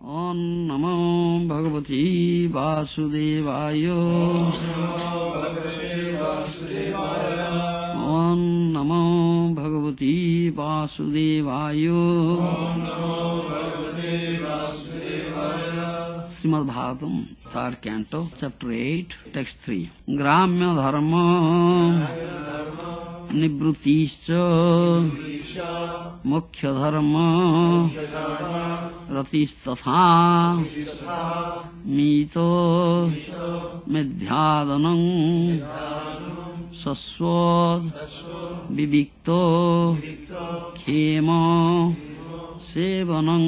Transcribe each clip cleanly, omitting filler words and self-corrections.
Om Namo Bhagavati Vasudevaya. Om Namo Bhagavati Vasudevaya. Srimad Bhagavatam, 3rd Canto, Chapter 8, Text 3. Gramya dharma nivrutischa mukhya dharma ratistatha mito medhyadanam saswad vivikto khema sevanam.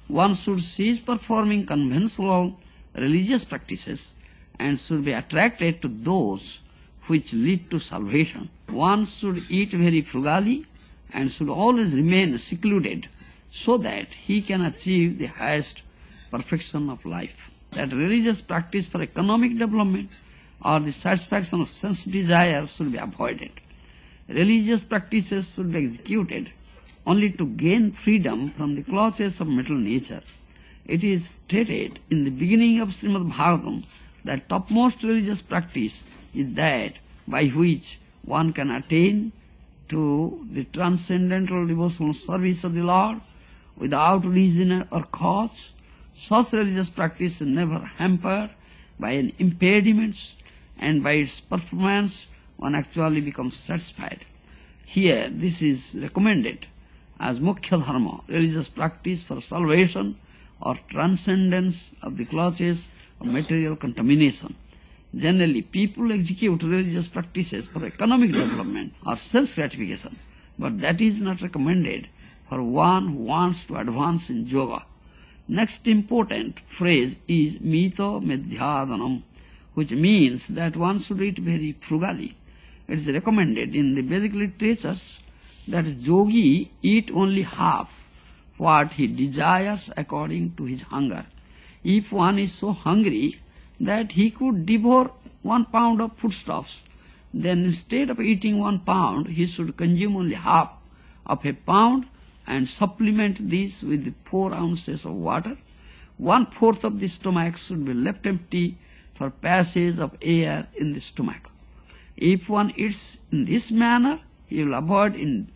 One should cease performing conventional religious practices and should be attracted to those which lead to salvation. One should eat very frugally and should always remain secluded so that he can achieve the highest perfection of life. That religious practice for economic development or the satisfaction of sense desires should be avoided. Religious practices should be executed only to gain freedom from the clutches of material nature. It is stated in the beginning of Srimad Bhagavatam that topmost religious practice is that by which one can attain to the transcendental devotional service of the Lord without reason or cause. Such religious practice is never hampered by any impediments, and by its performance one actually becomes satisfied. Here this is recommended as mukhya dharma, religious practice for salvation or transcendence of the clutches of material contamination. Generally, people execute religious practices for economic development or self-gratification, but that is not recommended for one who wants to advance in yoga. Next important phrase is mito medhyadanam, which means that one should eat very frugally. It is recommended in the Vedic literatures that yogi eat only half what he desires according to his hunger. If one is so hungry that he could devour 1 pound of foodstuffs, then instead of eating 1 pound, he should consume only half of a pound and supplement this with 4 ounces of water. 1/4 of the stomach should be left empty for passage of air in the stomach. If one eats in this manner, he will avoid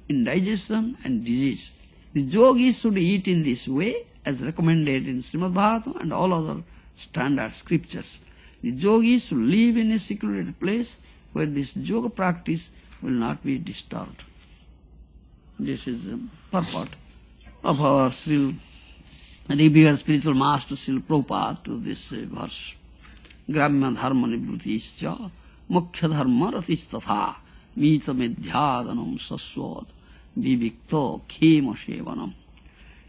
indigestion and disease. The yogis should eat in this way as recommended in Srimad Bhagavatam and all other standard scriptures. The yogis should live in a secluded place where this yoga practice will not be disturbed. This is the purport of our revered spiritual master Srila Prabhupada to this verse. Gramya dharma nivrutischa mukhya dharma ratistatha mita medhyadanam saswad vivikto khema sevanam.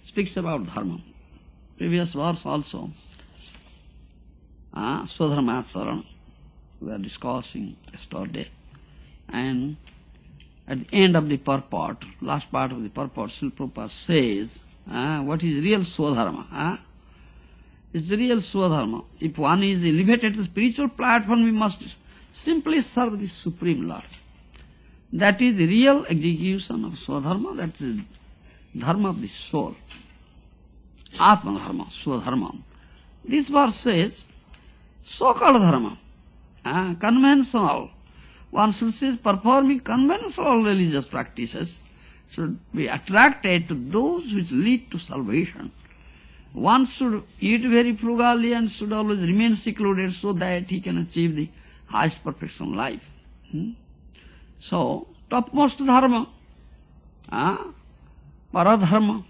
Speaks about dharma. Previous verse also, Swadharma Charan, we are discussing yesterday. And at the end of the purport, last part of the purport, Srila Prabhupada says, what is real Swadharma? It's real Swadharma. If one is elevated to the spiritual platform, we must simply serve the Supreme Lord. That is the real execution of Swadharma, that is the dharma of the soul. Atma dharma, Swadharma. This verse says, so-called dharma, conventional. One should cease performing conventional religious practices, should be attracted to those which lead to salvation. One should eat very frugally and should always remain secluded so that he can achieve the highest perfection life. So, topmost dharma, paradharma,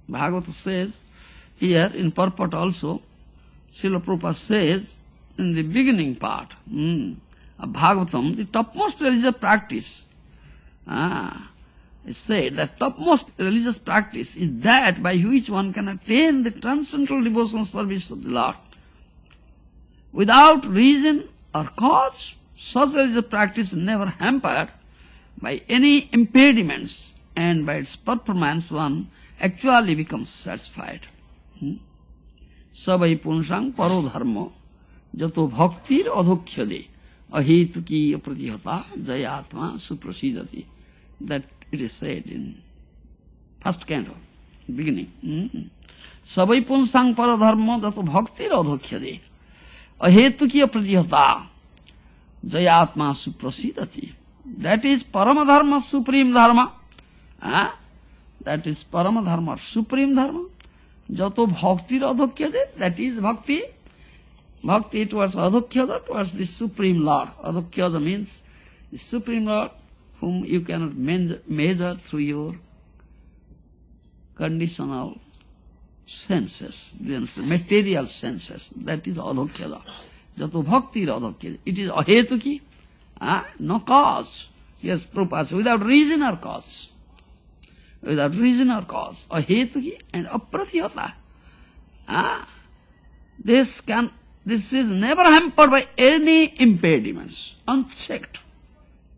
Bhagavata says, here in purport also, Srila Prabhupada says, in the beginning part of Bhagavatam, the topmost religious practice, it said that topmost religious practice is that by which one can attain the transcendental devotional service of the Lord. Without reason or cause, such religious practice is never hampered by any impediments, and by its performance one actually becomes satisfied. Savai punsang paro dharma jato bhaktir adhokhyade ahetuki apratihata jayatma suprasidati. That it is said in 1st canto. beginning. Sabai punsang paradharma jato bhakti radhokyade. Ahetukiya pratihata jayatma suprasidati. That is paramadharma, supreme dharma. That is paramadharma, supreme dharma. Jato bhakti radhokyade, that is bhakti. Bhakti towards adhokyada, towards the supreme Lord. Adhokyada means the supreme Lord whom you cannot measure through your conditional senses, material senses. That is adhokyada. Jato bhakti radhokyada. It is ahetuki, no cause. Yes, Prabhupada, without reason or cause. Without reason or cause. Ahetuki and apratihata. This is never hampered by any impediments, unchecked.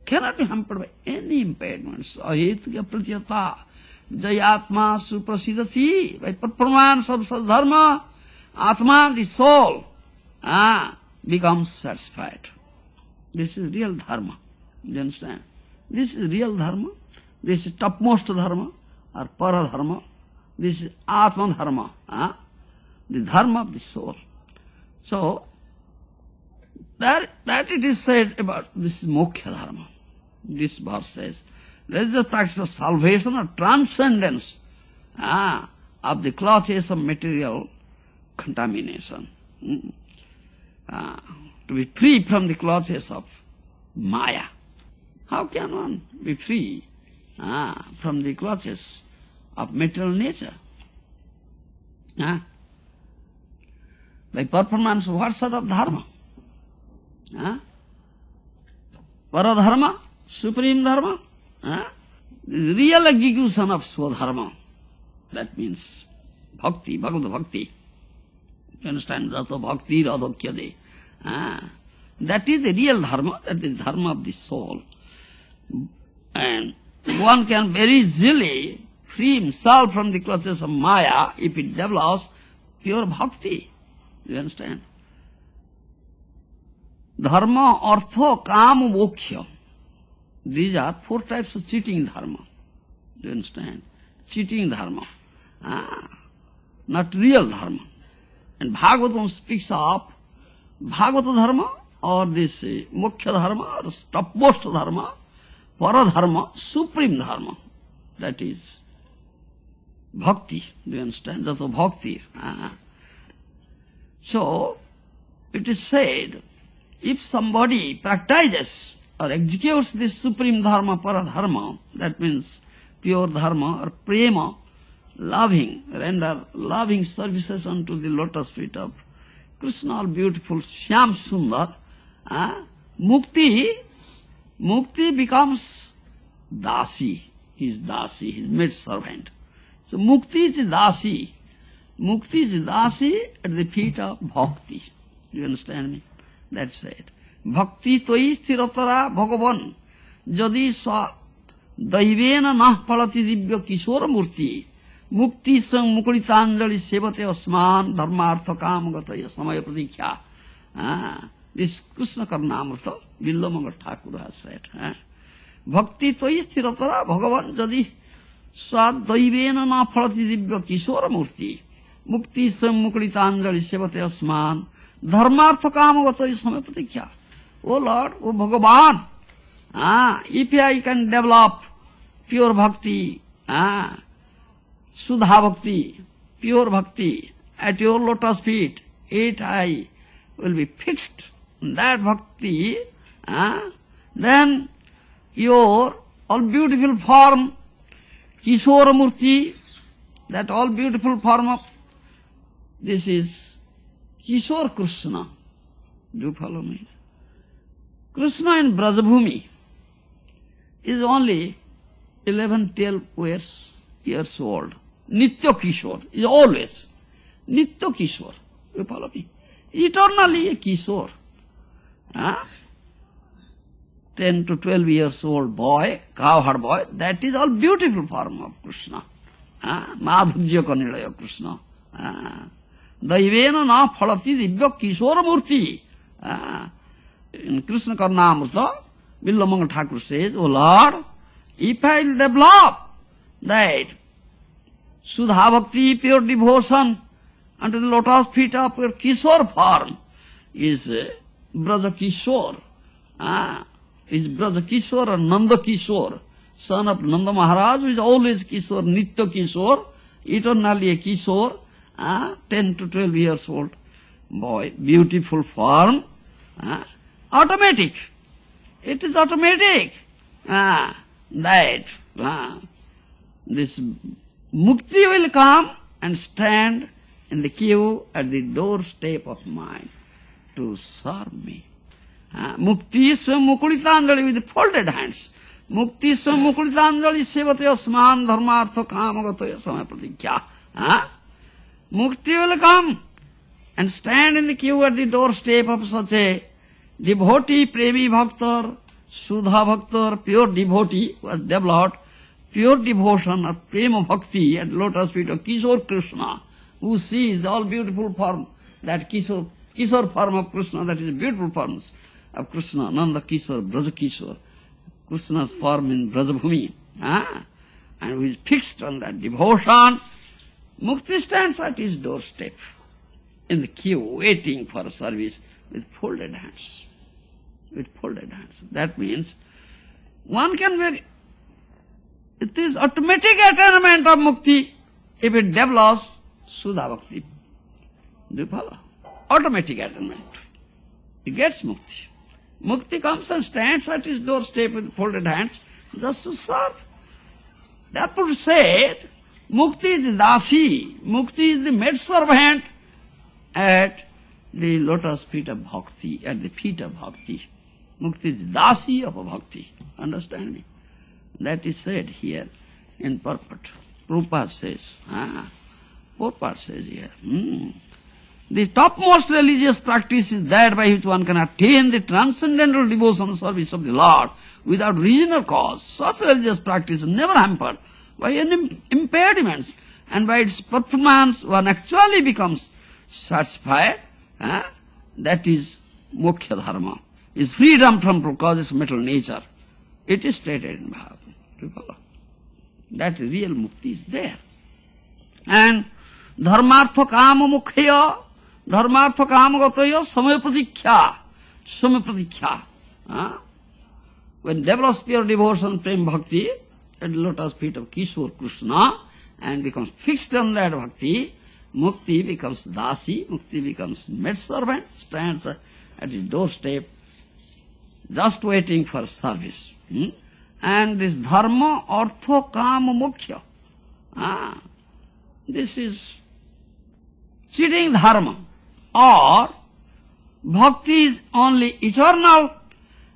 Cannot be hampered by any impediments. Ahetuki apratihata. Jayatma suprasidati. By performance of dharma, Atma, the soul, becomes satisfied. This is real dharma. You understand? This is real dharma. This is topmost dharma or paradharma. This is Atma dharma, the dharma of the soul. So, that it is said about this moksha dharma. This verse says, there is the practice of salvation or transcendence of the clutches of material contamination. To be free from the clutches of Maya. How can one be free from the clutches of material nature? By performance of what sort of dharma? Paradharma, supreme dharma, the real execution of swadharma. That means bhakti, bhagavad bhakti. You understand? Rato bhakti radhokyade. That is the real dharma, that is the dharma of the soul. And one can very easily free himself from the clutches of Maya if it develops pure bhakti. You understand? Dharma, artha, kama, moksha. These are 4 types of cheating dharma. You understand? Cheating dharma. Not real dharma. And Bhagavatam speaks of Bhagavata dharma or this moksha dharma or topmost dharma, paradharma, supreme dharma. That is bhakti. Do you understand? That's a bhakti. So, it is said, if somebody practices or executes this supreme dharma, paradharma, that means pure dharma or prema, loving, render loving services unto the lotus feet of Krishna, all beautiful Shyam Sundar, mukti becomes dasi, his maid servant. So mukti is dasi. Mukti is dasi at the feet of bhakti. Do you understand me? That's it. Bhakti toi sthiratara bhagavan jadi sa daivena nah palati divya kishora murti mukti sang mukuritanjali sevate asman dharmartha kamagataya samaya pratikya. This Krishna Karnamrita, Villamangal Thakur has said. Bhakti toi sthiratara bhagavan jadi sa daivena nah palati divya kishora murti mukti sang mukuritanjali sevate asman dharmartha kamagataya samaya pratikya. Oh Lord, oh Bhagavan, if I can develop pure bhakti, Sudha bhakti, pure bhakti, at your lotus feet, it I will be fixed in that bhakti, then your all beautiful form, Kishora Murti, that all beautiful form of, this is Kishore Krishna. Do you follow me? Krishna in Brajabhumi is only 11-12 years old. Nitya Kishore is always. Nitya Kishore. You follow me? Eternally a Kishore. 10 to 12 years old boy, cowherd boy, that is all beautiful form of Krishna. Madhurya Kanilaya Krishna. Daivena na phalati divya Kishora Murti. In Krishna Karnamrita, Villamangal Thakur says, O Lord, if I will develop that Sudha Bhakti, pure devotion unto the lotus feet of your Kishore form is Braja Kishore. Is Braja Kishore or Nanda Kishore, son of Nanda Maharaj, who is always Kishore, Nitya Kishore, eternally a Kishore, 10 to 12 years old boy, beautiful form, automatic. It is automatic. This mukti will come and stand in the queue at the doorstep of mine to serve me. Mukti swam mukulitanjali with folded hands. Mukti swam mukulitanjali sevate asman dharmartha kamagatoya samaya pratikya. Mukti will come and stand in the queue at the doorstep of such a devotee, premi bhaktar, Sudha bhaktar, pure devotee who has developed pure devotion or prema bhakti at the lotus feet of Kishore Krishna, who sees all beautiful form, that Kishore form of Krishna, that is beautiful forms of Krishna, Nanda Kishore, Braja Kishore, Krishna's form in Brajabhumi, and who is fixed on that devotion. Mukti stands at his doorstep in the queue, waiting for service with folded hands. With folded hands. That means one can it is automatic attainment of mukti if it develops Sudha Bhakti. Do you follow? Automatic attainment. He gets mukti. Mukti comes and stands at his doorstep with folded hands just to serve. Therefore said, mukti is dasi, mukti is the maid servant at the lotus feet of bhakti, at the feet of bhakti. Mukti is dasi of bhakti. Understand me? That is said here in purport. Prabhupada says, Prabhupada says here, the topmost religious practice is that by which one can attain the transcendental devotion service of the Lord without reason or cause. Such religious practice is never hampered by any impediments, and by its performance one actually becomes satisfied. That is Moksha Dharma, is freedom from causes of material nature. It is stated in Bhagavad. That real mukti is there. And dharmartha kama mukhya, dharmartha kama gataya samaya pratikya. When develops pure devotion, prem bhakti, at the lotus feet of Kishore Krishna, and becomes fixed on that bhakti, mukti becomes dasi, mukti becomes maid servant, stands at his doorstep, just waiting for service. And this dharma, artha, kama, moksha. This is cheating dharma. Or bhakti is only eternal,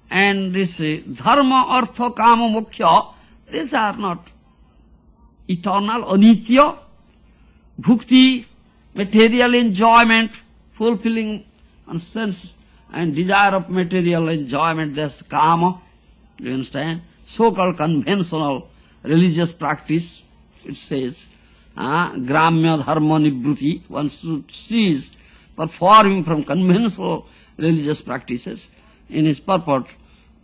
and this dharma, artha, kama, moksha, these are not eternal, anitya. Bhukti, material enjoyment, fulfilling on sense and desire of material enjoyment, that's kama. Do you understand? So-called conventional religious practice, it says, gramya dharma nibruti, one should cease performing from conventional religious practices. In his purport,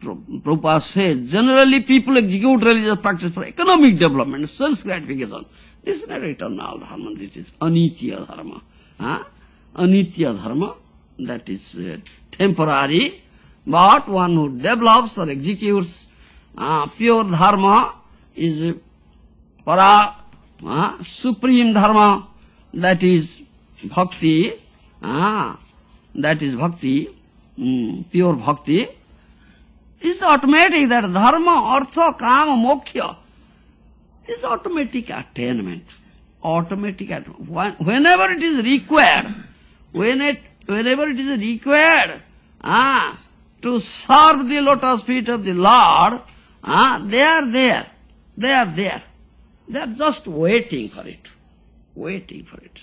Prabhupada says, generally people execute religious practice for economic development, sense gratification. This is not eternal dharma, this is anitya dharma. Anitya dharma, that is temporary, but one who develops or executes pure dharma is para, supreme dharma, that is bhakti, pure bhakti, is automatic. That dharma, artha, kama, moksha is automatic attainment. Automatic attainment. Whenever it is required, whenever it is required to serve the lotus feet of the Lord, they are there. They are there. They are just waiting for it. Waiting for it.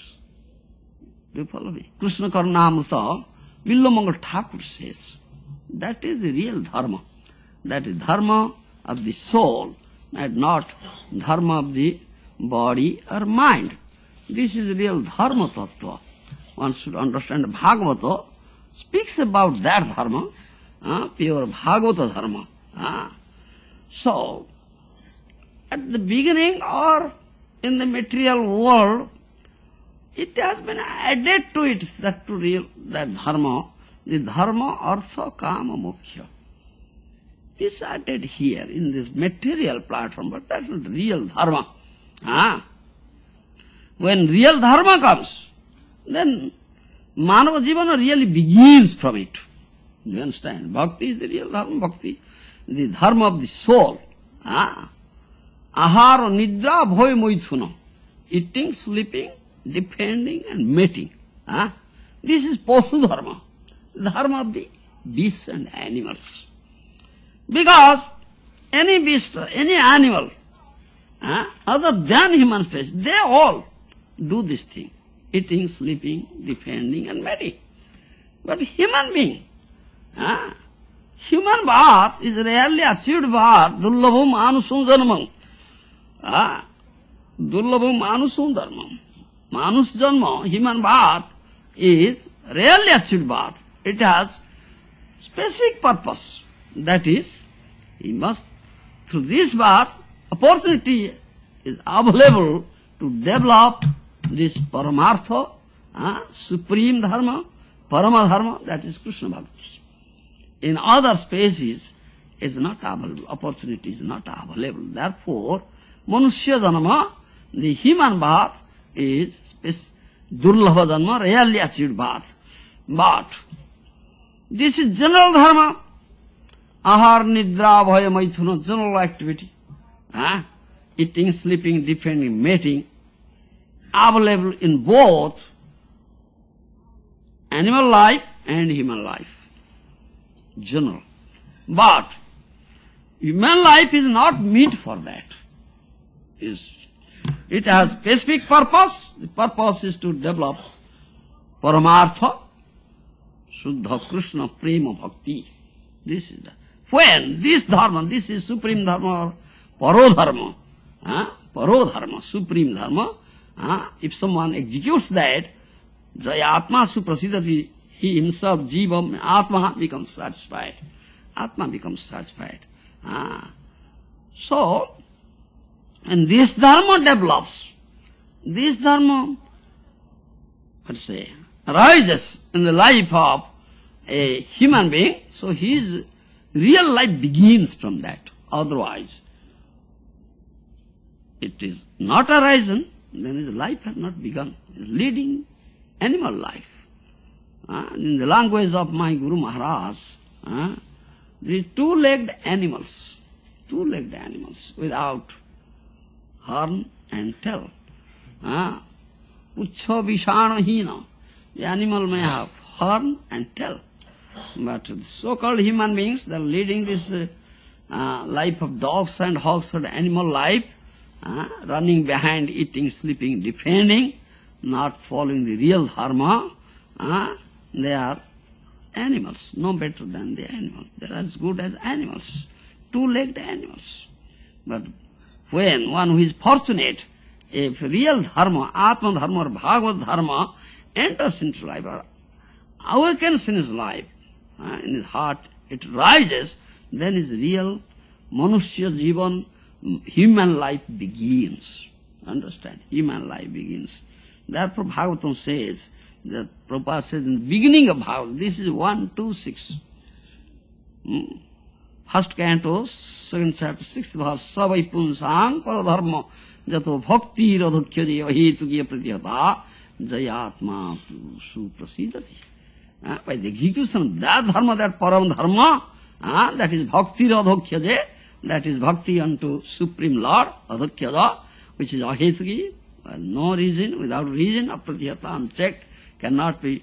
Do you follow me? Krishna Karnamrita, Villamangal Thakur says, that is the real dharma. That is dharma of the soul, and not dharma of the body or mind. This is real dharma tattva. One should understand Bhagavata speaks about that dharma, pure Bhagavata dharma. So, at the beginning or in the material world, it has been added to it, that dharma, the dharma, artha, kama, moksha. It's added here in this material platform, but that's not real dharma. When real dharma comes, then manava jivana really begins from it. You understand? Bhakti is the real dharma, bhakti, the dharma of the soul. Ahara, nidra, bhoy, moithuna. Eating, sleeping, defending and mating. This is posu dharma, dharma of the beasts and animals. Because any beast, any animal, other than human species, they all do this thing. Eating, sleeping, defending and mating. But human being, human birth is rarely achieved birth, dullabham anusam dharmam. Dullabham anusam dharmam. Manus janma, human birth, is rarely achieved birth. It has specific purpose. That is, he must, through this birth, opportunity is available to develop this paramartha, supreme dharma, parama dharma, that is Krishna Bhakti. In other species, is not available, opportunity is not available. Therefore, Manusya Janma, the human birth, is Durlabha Janma, rarely achieved birth. But this is general dharma, ahar, nidra, bhaya, maithuna, general activity. Eating, sleeping, defending, mating, available in both animal life and human life. General. But human life is not meant for that. It has specific purpose. The purpose is to develop paramartha, Shuddha Krishna Prema Bhakti. This is the, when this dharma, this is supreme dharma or parodharma, parodharma, supreme dharma, if someone executes that, Jayatma Suprasidati, he himself, Jiva, Atma becomes satisfied. Atma becomes satisfied. So, and this dharma develops. This dharma, arises in the life of a human being, so his real life begins from that. Otherwise, it is not arisen, then his life has not begun. He is leading animal life. In the language of my Guru Maharaj, the two-legged animals without horn and tail. Uccha vishana hina. The animal may have horn and tail. But the so-called human beings, they are leading this life of dogs and hogs and animal life, running behind, eating, sleeping, defending, not following the real dharma. They are animals, no better than the animals. They are as good as animals, two-legged animals. But when one who is fortunate, if real dharma, Atma dharma or Bhagavad dharma enters into life or awakens in his life, in his heart, it rises, then his real Manusya Jivan, human life begins. Understand? Human life begins. Therefore Bhagavatam says, that Prabhupada says in the beginning of Bhagavatam, this is 1, 2, 6. First canto, second chapter, 6th verse, Savai Punsang Paradharma Jato Bhakti Radhukya Jaya Hetukiya Pratyata Jayatma Suprasidati. By the execution of that dharma, that param dharma, that is Bhakti Radhukya Jaya, that is Bhakti unto Supreme Lord, Radhukya, which is Ahetuki, no reason, without reason, apratyata, unchecked, cannot be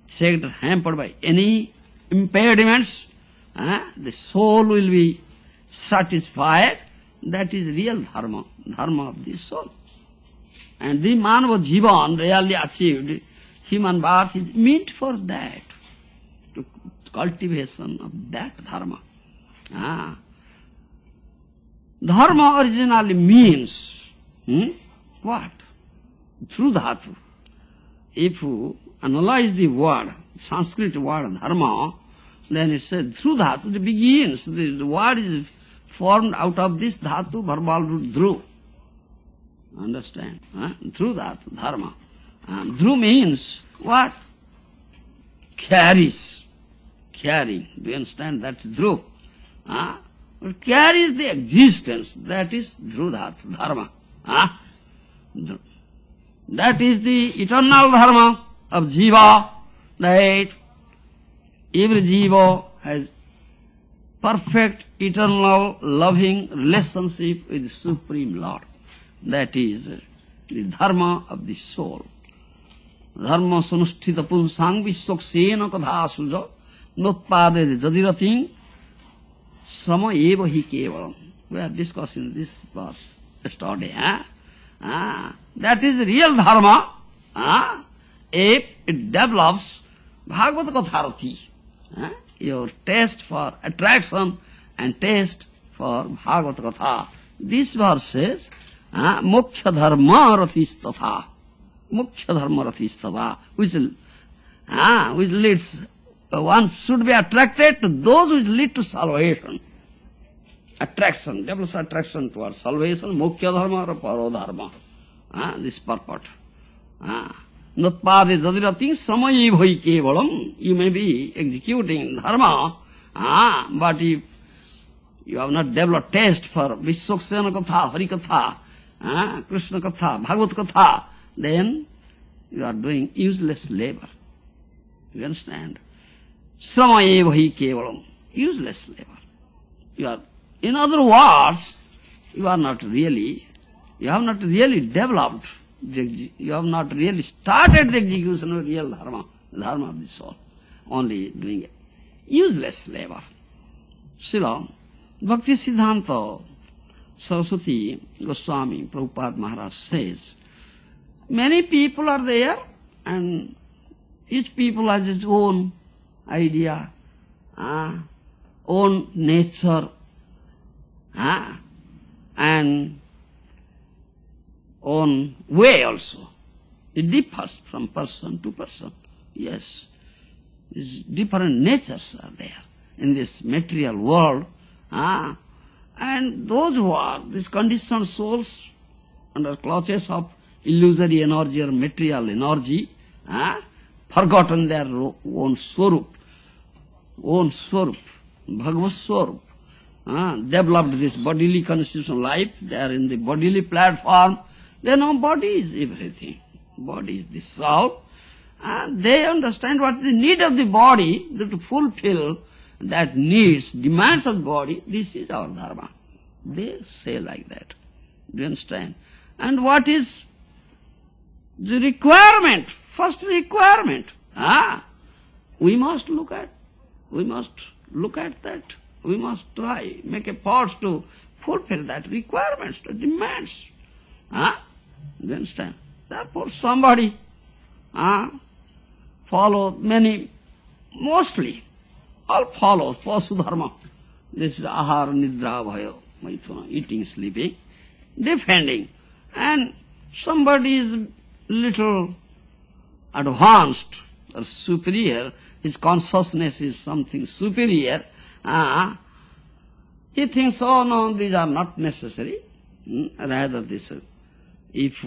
checked or hampered by any impediments. The soul will be satisfied. That is real dharma, dharma of the soul. And the manava jivan really achieved, human birth is meant for that, to cultivation of that dharma. Dharma originally means what? Through dhatu. If you analyze the word, Sanskrit word dharma, then it says through dhatu, it begins. The word is formed out of this dhatu, verbal root dhru. Understand? Through that dharma. Dhru means what? Carries. Carrying. Do you understand? That's dhru. Carries the existence. That is dhru dharma. That is the eternal dharma of jiva. That every jiva has perfect, eternal, loving relationship with the Supreme Lord. That is the dharma of the soul. Dharma sanusthita punsang viswaksena katha suja notpade jadirating srama eva hi kevalam. We are discussing this verse yesterday. That is real dharma. If it develops Bhagavad Katharati, your taste for attraction and taste for Bhagavad Katha. This verse says, Mukhya dharma ratistatha. Mukhya dharma ratistatha. Which leads, one should be attracted to those which lead to salvation. Attraction, develops attraction towards salvation, Mukhya dharma or Paro dharma. This purport. Notpade jadirating samayi bhai kevalam. You may be executing dharma, but if you have not developed taste for Vishwaksena Katha, Hari Katha, Krishna Katha, Bhagavad Katha, then you are doing useless labor. You understand? Samayi bhai kevalam. Useless labor. In other words, you have not really developed, you have not really started the execution of real dharma, the dharma of the soul, only doing useless labor. Srila Bhakti Siddhanta Saraswati Goswami Prabhupada Maharaj says, many people are there and each people has his own idea, own nature, and own way also. It differs from person to person. Yes, different natures are there in this material world. And those who are these conditioned souls under clutches of illusory energy or material energy, forgotten their own swarup, Bhagavad swarup, developed this bodily constitutional life. They are in the bodily platform. They know body is everything. Body is the soul. And they understand what is the need of the body, to fulfill that needs, demands of the body. This is our dharma. They say like that. Do you understand? And what is the requirement? First requirement. We must look at that. We must try, make efforts to fulfill that requirements, the demands. You understand? Therefore somebody follow many, mostly all follows Pasu dharma. This is ahara, nidra, bhaya, maithuna, eating, sleeping, defending. And somebody is little advanced or superior, his consciousness is something superior, he thinks, oh no, these are not necessary. Rather this, if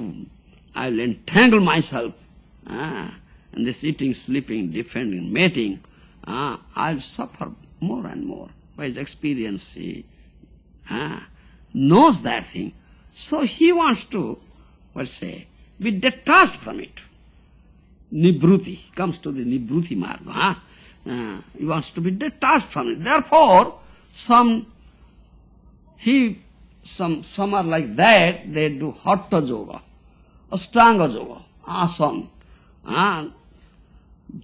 I will entangle myself in this eating, sleeping, defending, mating, I will suffer more and more. By his experience, he knows that thing. So he wants to, be detached from it. Nibruti, comes to the Nibruti marga. He wants to be detached from it. Therefore, some are like that, they do Hatha Yoga, Ashtanga Yoga, Asana,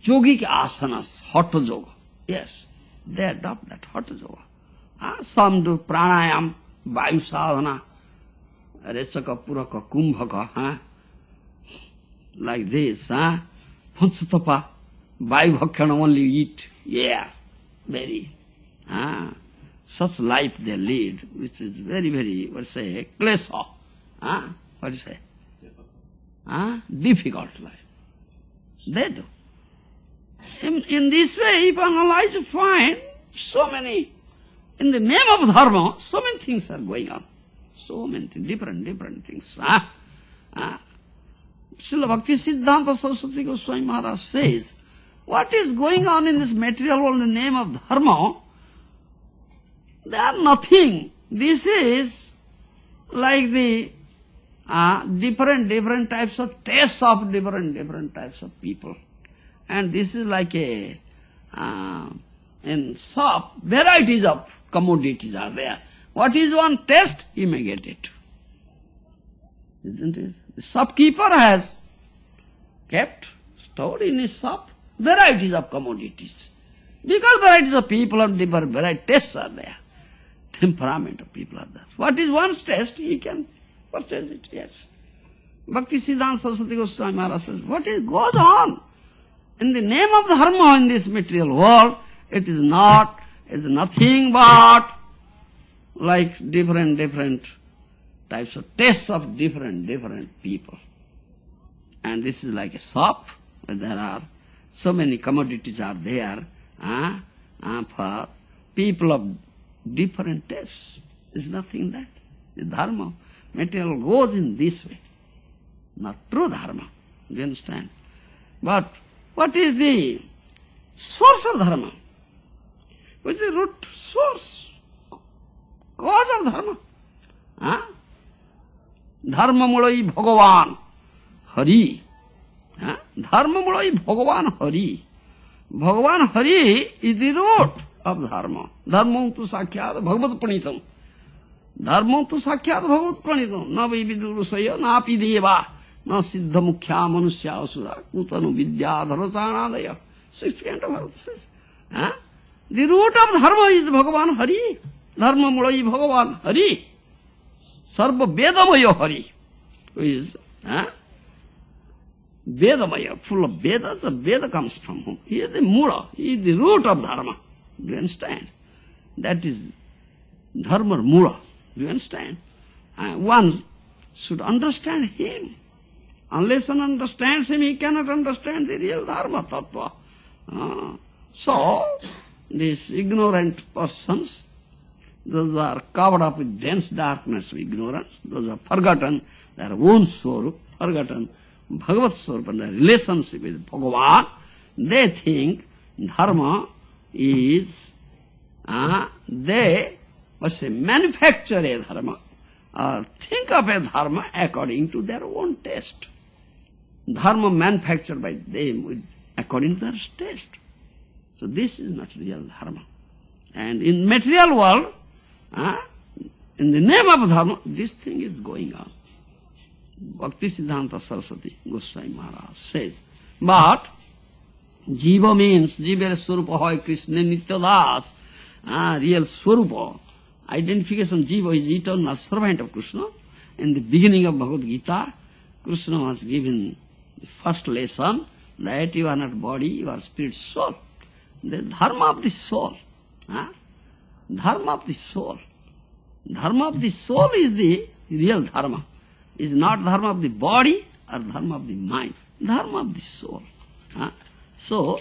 yogic asanas, Hatha Yoga. Yes, they adopt that Hatha Yoga. Some do Pranayam, Vayu Sadhana, Rechaka, Puraka, Kumbhaka, like this, Panchatapa, Vayu Bhakshana only eat, very, such life they lead, which is very, very, klesa, difficult life. They do. In this way, if analyze, you find so many, in the name of dharma, so many things are going on. So many different things. Srila Bhakti Siddhanta Saraswati Goswami Maharaj says, what is going on in this material world in the name of dharma? They are nothing. This is like the different types of tastes of different types of people. And this is like a, in shop, varieties of commodities are there. What is one taste, he may get it. Isn't it? The shopkeeper has kept, stored in his shop, varieties of commodities. Because varieties of people and different variety tastes are there. Temperament of people are there. What is one's taste, he can purchase it, yes. Bhakti Siddhanta Saraswati Goswami Maharaj says, what is goes on in the name of dharma in this material world, it is nothing but like different types of tastes of different people. And this is like a shop where there are so many commodities are there for people of different tastes. Is nothing that. The dharma, material goes in this way. Not true dharma. Do you understand? But what is the source of dharma? What is the root source? Cause of dharma? Dharma mulai Bhagavan Hari. Dharma mulai Bhagavan Hari. Bhagavan Hari is the root of dharma. Dharma tu sakhyat bhagavat pranitam. Dharma tu sakhyat bhagavat pranitam. Na vividurusaya na api deva. Na siddha mukhya manusya asura. Kutanu vidya dharachanadaya. 6th canto Bhagavad says. The root of dharma is Bhagavan Hari. Dharma mulai Bhagavan Hari. Sarva Vedamaya Hari. Who is Vedamaya, full of Vedas. The Veda comes from whom? He is the Mula. He is the root of dharma. Do you understand? That is dharma Mula. Do you understand? One should understand him. Unless one understands him, he cannot understand the real dharma tattva. So, these ignorant persons, those are covered up with dense darkness of ignorance, those are forgotten their own soul, forgotten Bhagavat Swarup and their relationship with Bhagavan. They think dharma is, they must say manufacture a dharma or think of a dharma according to their own taste. Dharma manufactured by them according to their taste. So this is not real dharma. And in material world, in the name of dharma, this thing is going on. Bhakti Siddhanta Saraswati Goswami Maharaj says, but Jiva means, Jiva Swarupa hoy Krishna Nityadas, real Swarupa. Identification Jiva is eternal servant of Krishna. In the beginning of Bhagavad Gita, Krishna was given the first lesson that you are not body, you are spirit soul. The dharma of the soul. Dharma of the soul. Dharma of the soul is the real dharma. Is not dharma of the body or dharma of the mind. Dharma of the soul. So,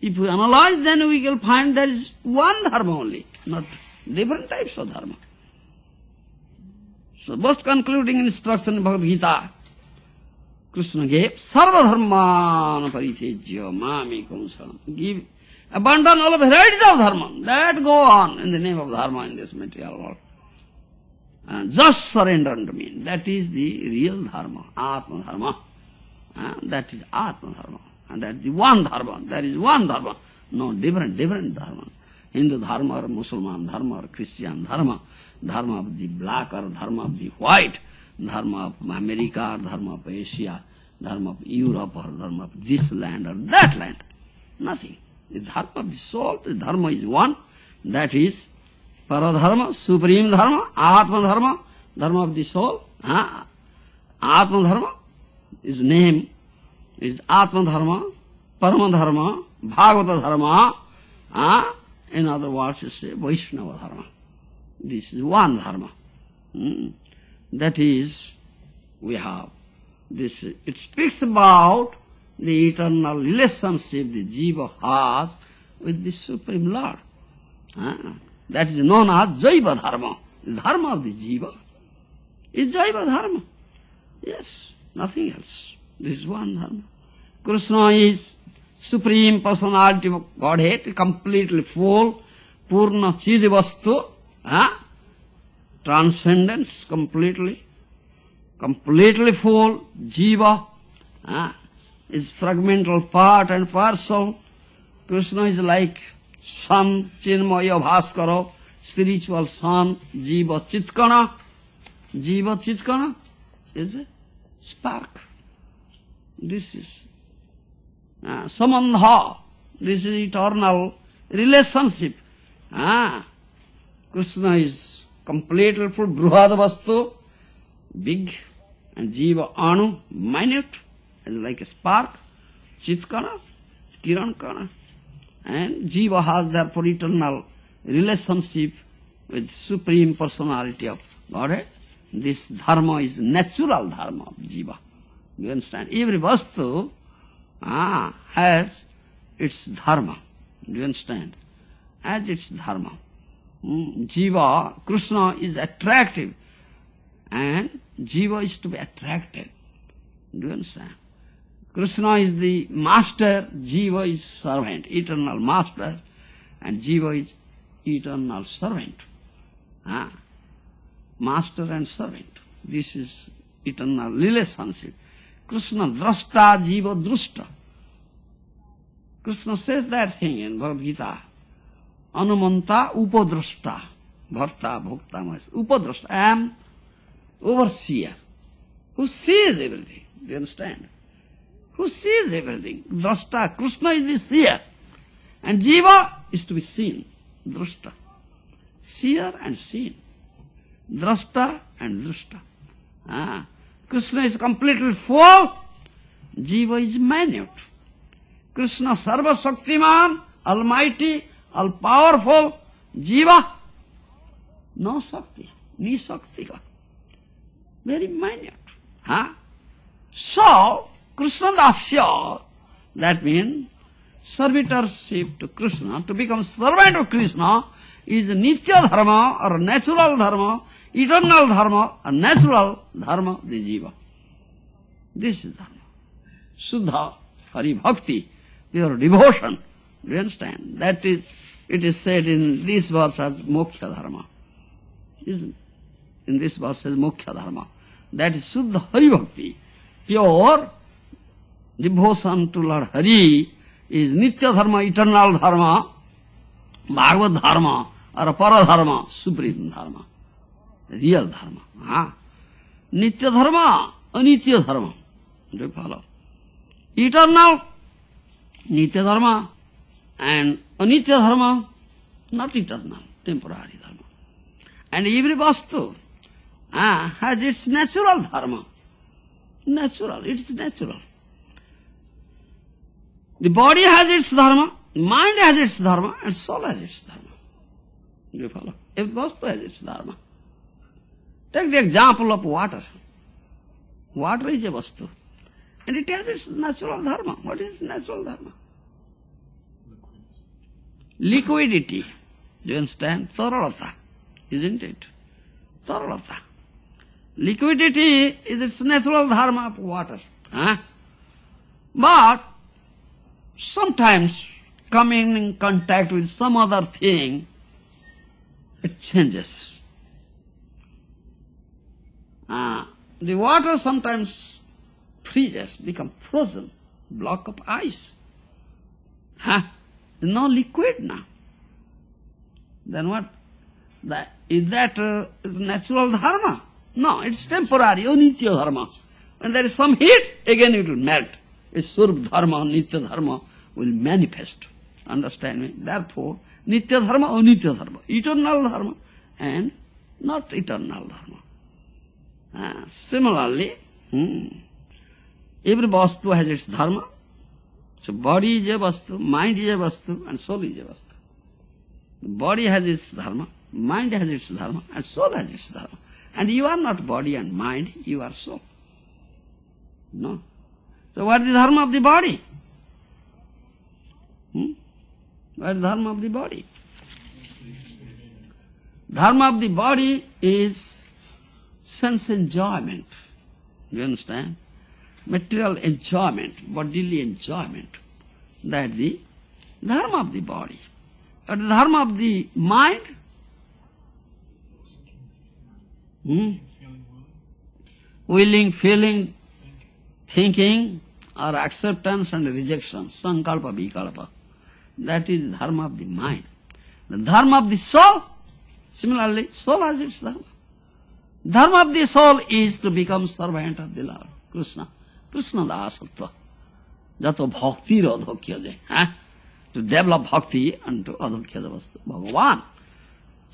if we analyze, then we will find there is one dharma only, not different types of dharma. So, most concluding instruction in Bhagavad Gita, Krishna gave, Sarva dharmana paritejya mamekam saranam. Give, abandon all varieties of dharma that go on in the name of dharma in this material world. And just surrender unto me. That is the real dharma, Atma dharma. That is Atma dharma. And that is the one dharma. There is one dharma. No, different dharma. Hindu dharma or Muslim dharma or Christian dharma. Dharma of the black or dharma of the white. Dharma of America or dharma of Asia. Dharma of Europe or dharma of this land or that land. Nothing. The dharma of the soul, the dharma is one. That is Paradharma, supreme dharma, Atma dharma, dharma of the soul. Atma dharma, his name is Atma dharma, Parama dharma, Bhagavata dharma. In other words, you say Vaishnava dharma. This is one dharma. That is, we have this. It speaks about the eternal relationship the Jiva has with the Supreme Lord. That is known as Jaiva Dharma. The dharma of the Jiva is Jaiva Dharma. Yes, nothing else. This is one dharma. Krishna is Supreme Personality of Godhead, completely full, Purna Chidivastu, transcendence completely full. Jiva is fragmental part and parcel. Krishna is like sun, Chinmaya Bhaskara, spiritual sun, Jiva Chitkana. Jiva Chitkana is a spark. This is Samandha. This is eternal relationship. Krishna is completely full, Bruhad Vastu, big, and Jiva Anu, minute, and like a spark, Chitkana, Kirankana. And Jiva has therefore eternal relationship with Supreme Personality of Godhead. This dharma is natural dharma of Jiva. You understand? Every vastu has its dharma. Do you understand? As its dharma. Jiva, Krishna is attractive, and Jiva is to be attracted. Do you understand? Krishna is the master, Jiva is servant, eternal master, and Jiva is eternal servant. Master and servant. This is eternal relationship. Krishna drashta, Jiva drushta. Krishna says that thing in Bhagavad Gita. Anumanta upadrashta. Bharta bhokta. Upadrashta. I am overseer who sees everything. Do you understand? Who sees everything. Drashta. Krishna is the seer. And Jiva is to be seen. Drashta. Seer and seen. Drashta and drushta. Krishna is completely full. Jiva is minute. Krishna Sarva Shaktiman, Almighty, all-powerful. Jiva, no Shakti, Nishaktika. Very minute. So, Krishna Dasya, that means servitorship to Krishna, to become servant of Krishna, is Nitya Dharma or natural Dharma, eternal Dharma or natural Dharma of the Jiva. This is Dharma. Suddha Hari Bhakti, pure devotion. Do you understand? That is, it is said in this verse as Moksha Dharma. Isn't it? In this verse as Moksha Dharma. That is Suddha Hari Bhakti. Pure devotion to Lord Hari is Nitya Dharma, eternal Dharma, Bhagavad Dharma, or Para Dharma, Supreme Dharma, real Dharma. Nitya Dharma, Anitya Dharma. Do you follow? Eternal, Nitya Dharma, and Anitya Dharma, not eternal, temporary Dharma. And every vastu has its natural Dharma. Natural, it's natural. The body has its Dharma, mind has its Dharma, and soul has its Dharma. Do you follow? Every vastu has its Dharma. Take the example of water. Water is a vastu. And it has its natural dharma. What is natural dharma? Liquidity. Do you understand? Taralata. Isn't it? Taralata. Liquidity is its natural dharma of water. But sometimes coming in contact with some other thing, it changes. The water sometimes freezes, become frozen, block of ice. No liquid now. Then what? Is that natural dharma? No, it's temporary, Nitya dharma. When there is some heat, again it will melt. It's Surv dharma, Nitya dharma will manifest. Understand me? Therefore, Nitya dharma, Nitya dharma, eternal dharma and not eternal dharma. Similarly, every vastu has its dharma. So body is a vastu, mind is a vastu, and soul is a vastu. The body has its dharma, mind has its dharma, and soul has its dharma. And you are not body and mind, you are soul. No. So what is the dharma of the body? What is the dharma of the body? Dharma of the body is sense enjoyment. You understand? Material enjoyment, bodily enjoyment, that is the dharma of the body. But the dharma of the mind, willing, feeling, thinking, or acceptance and rejection, sankalpa, vikalpa, that is dharma of the mind. The dharma of the soul, similarly, soul has its dharma. Dharma of the soul is to become servant of the Lord, Krishna. Krishna dasatva. Jato bhakti adhokya je. To develop bhakti unto adhokya vastu. Bhagavan.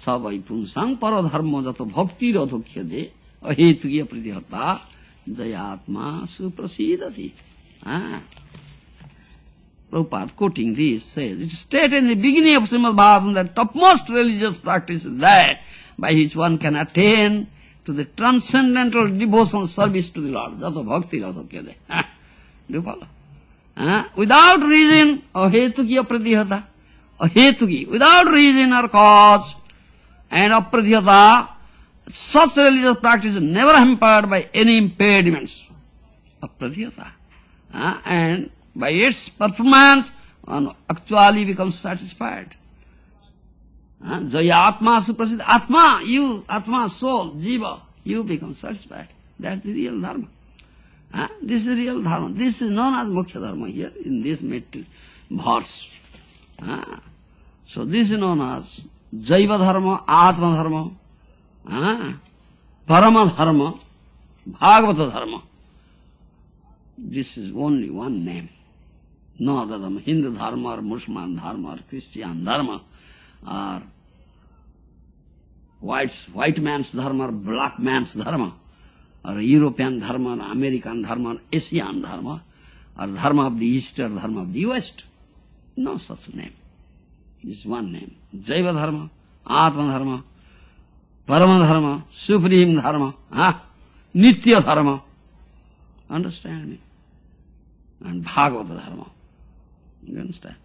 Savai punsang paradharma jato bhakti adhokya je. Ahetuya pritihata. Jayatma suprasidati. Prabhupada quoting this says, it is stated in the beginning of Srimad Bhagavatam that topmost religious practice is that by which one can attain to the transcendental devotional service to the Lord. Jato bhakti adhokya je. Do you follow? Without reason, ahetukiya pratihata, ahetuki, without reason or cause, and apratihata, such religious practice is never hampered by any impediments of pratihata. And by its performance, one actually becomes satisfied. Jaya atma suprasid, atma, you, atma, soul, jiva, you become satisfied. That's the real dharma. This is real dharma. This is known as mukhya dharma here in this verse. So this is known as jaiva dharma, atma dharma, parama dharma, bhagavata dharma. This is only one name. No other dharma. Hindu dharma or Muslim dharma or Christian dharma or white man's dharma or black man's dharma, or European dharma, or American dharma, or Asian dharma, or dharma of the East or dharma of the West. No such name. This one name. Jaiva dharma, Atma dharma, Parama dharma, Supreme dharma, Nitya dharma. Understand me? And Bhagavata dharma. You understand?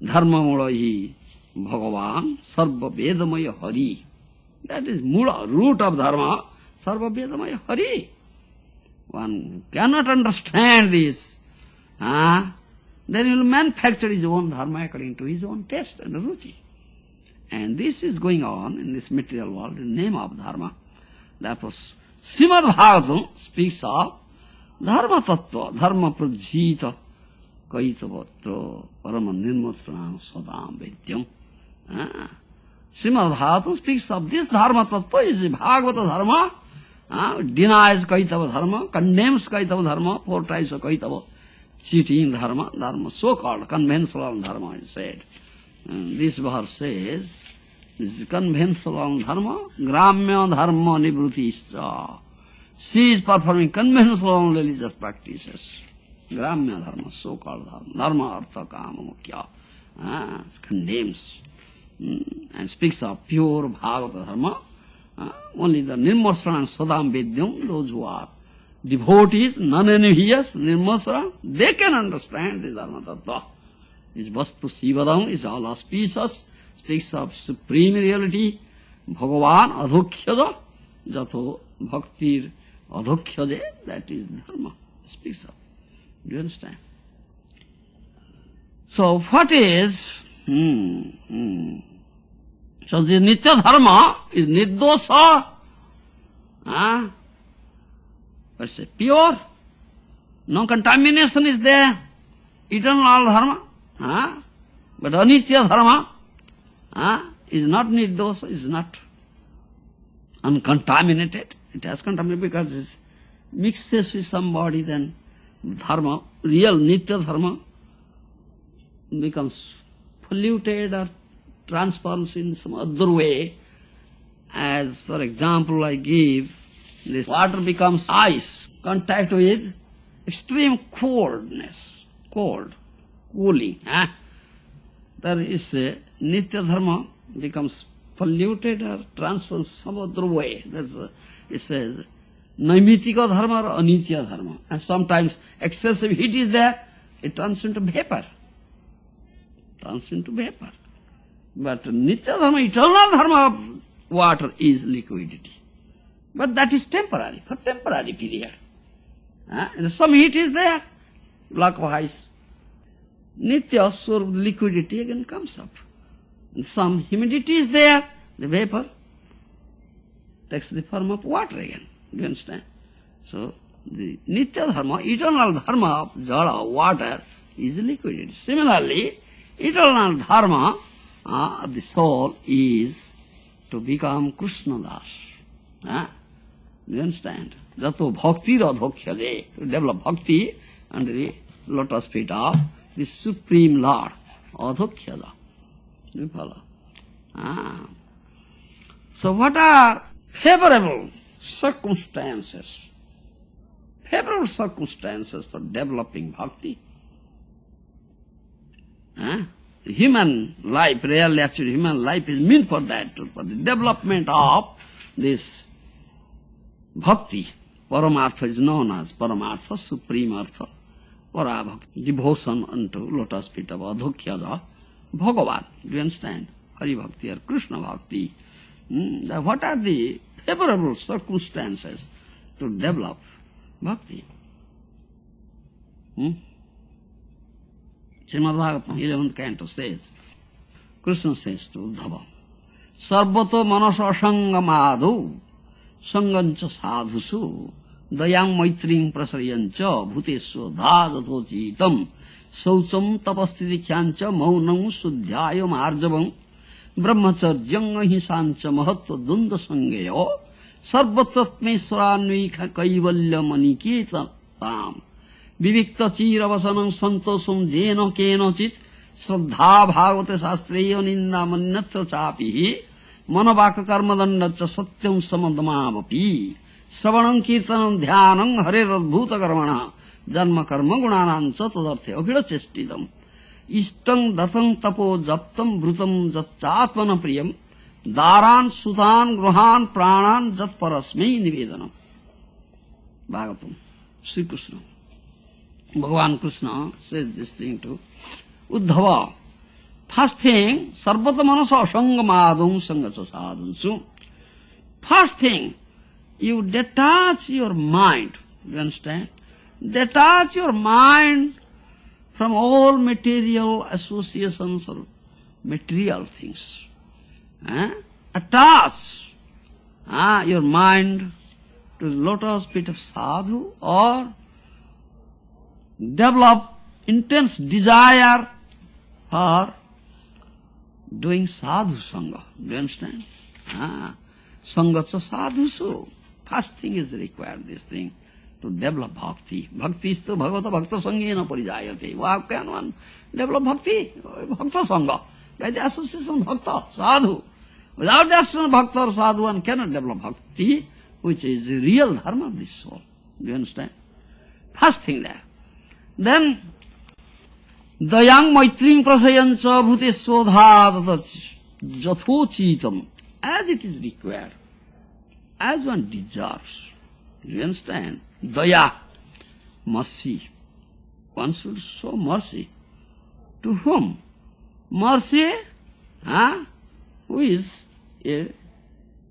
Dharma mula hi Bhagavan sarva vedamaya hari. That is mula, root of dharma. Sarva vedamaya hari. One cannot understand this. Then he will manufacture his own dharma according to his own taste and ruchi. And this is going on in this material world in the name of dharma. Therefore, Srimad Bhagavatam speaks of dharma tattva, dharma prajita, kaitavatra, parama nirmatranam sadam vedyam. Srimad Bhagavatam speaks of this dharma tattva, is the Bhagavata dharma, denies kaitava dharma, condemns kaitava dharma, 4 types of kaitava, cheating dharma, dharma, so-called conventional dharma is said. And this verse says, this is conventional dharma, gramya dharma nivrutischa. She is performing conventional religious practices. Gramya dharma, so-called dharma, dharma artha kama mukhya, condemns and speaks of pure Bhagavata dharma. Only the nirmasra and sadam vedyam, those who are devotees, non-envious, nirmasra, they can understand the dharma tattva. Is vastu sivadam, is all auspicious, speaks of supreme reality, Bhagavan adhokhyada, jato bhaktir adhokhyade, that is dharma, speaks of. Do you understand? So what is, so the nitya dharma is nirdosa, but pure, no contamination is there, eternal dharma. But anitya dharma is not nirdosa, is not uncontaminated. It has contaminated because it mixes with somebody, then dharma, real nitya dharma, becomes polluted or transforms in some other way. As for example, I give this water becomes ice, contact with extreme coldness, cooling. There is a nitya dharma becomes polluted or transformed some other way. It says naimitika dharma or anitya dharma. And sometimes excessive heat is there, it turns into vapor. But nitya dharma, eternal dharma of water is liquidity. But that is temporary, for temporary period. And some heat is there, block of ice. Nitya, source of liquidity again comes up. And some humidity is there, the vapor takes the form of water again. Do you understand? So, the Nitya dharma, eternal dharma of jala, water, is liquidity. Similarly, eternal dharma of the soul is to become Krishna Das. Do you understand? Jato bhakti radhokhyade, to develop bhakti under the lotus feet of the Supreme Lord, adhokhyada. Do you follow? So what are favorable circumstances? Favorable circumstances for developing bhakti. The human life, really actually human life is meant for that, for the development of this bhakti. Paramartha is known as Paramartha, Supreme Artha, Parabhakti, devotion unto lotus feet of Adhokyada, Bhagavan. Do you understand? Hari Bhakti or Krishna Bhakti. What are the favorable circumstances to develop bhakti? Srimad Bhagavatam, 11th canto says, Krishna says to Uddhava, Sarvato manasa sangamadu sangancha sadhusu dayang maitring prasaryancha bhutesva dhadato chitam saucham tapastiti kyancha maunam sudhyayam arjavam brahmacharyang ahisancha mahatva dunda sangeyo sarvatratmeswaranvi kaivalya maniketa tam vivikta chiravasanam santosam jena kenachit श्रद्धा भागवते शास्त्रेय निंदा मन्यत्र चापि मनवाक कर्मदंडच सत्यम समदमावपि श्रवणं कीर्तनं ध्यानं हरेरद्भुत कर्मण जन्म कर्म गुणानांच तदर्थे अखिल चेष्टितम इष्टं दतं तपो जप्तं भृतं जच्चात्मन प्रियम दारान सुतान गृहान प्राणान जत परस्मै निवेदनम. भागवतम श्री कृष्ण भगवान Krishna says this thing to Uddhava. First thing, sarvata manasa sangamadum sangacha sadhansu. First thing, you detach your mind. You understand? Detach your mind from all material associations or material things. Attach your mind to the lotus feet of sadhu, or develop intense desire for doing sadhu sangha. Do you understand? Sangacha sadhusu. First thing is required, this thing, to develop bhakti. Bhakti is to bhagavata bhakta sangena parijayate. How can one develop bhakti? Bhakta sangha. By the association of bhakta, sadhu. Without the association of bhakta or sadhu, one cannot develop bhakti, which is the real dharma of this soul. Do you understand? First thing there. Then, dayang maitring prasayancha bhutesodhadata jathochitam, as it is required, as one deserves. Do you understand? Daya, mercy. One should show mercy. To whom? Mercy, who is a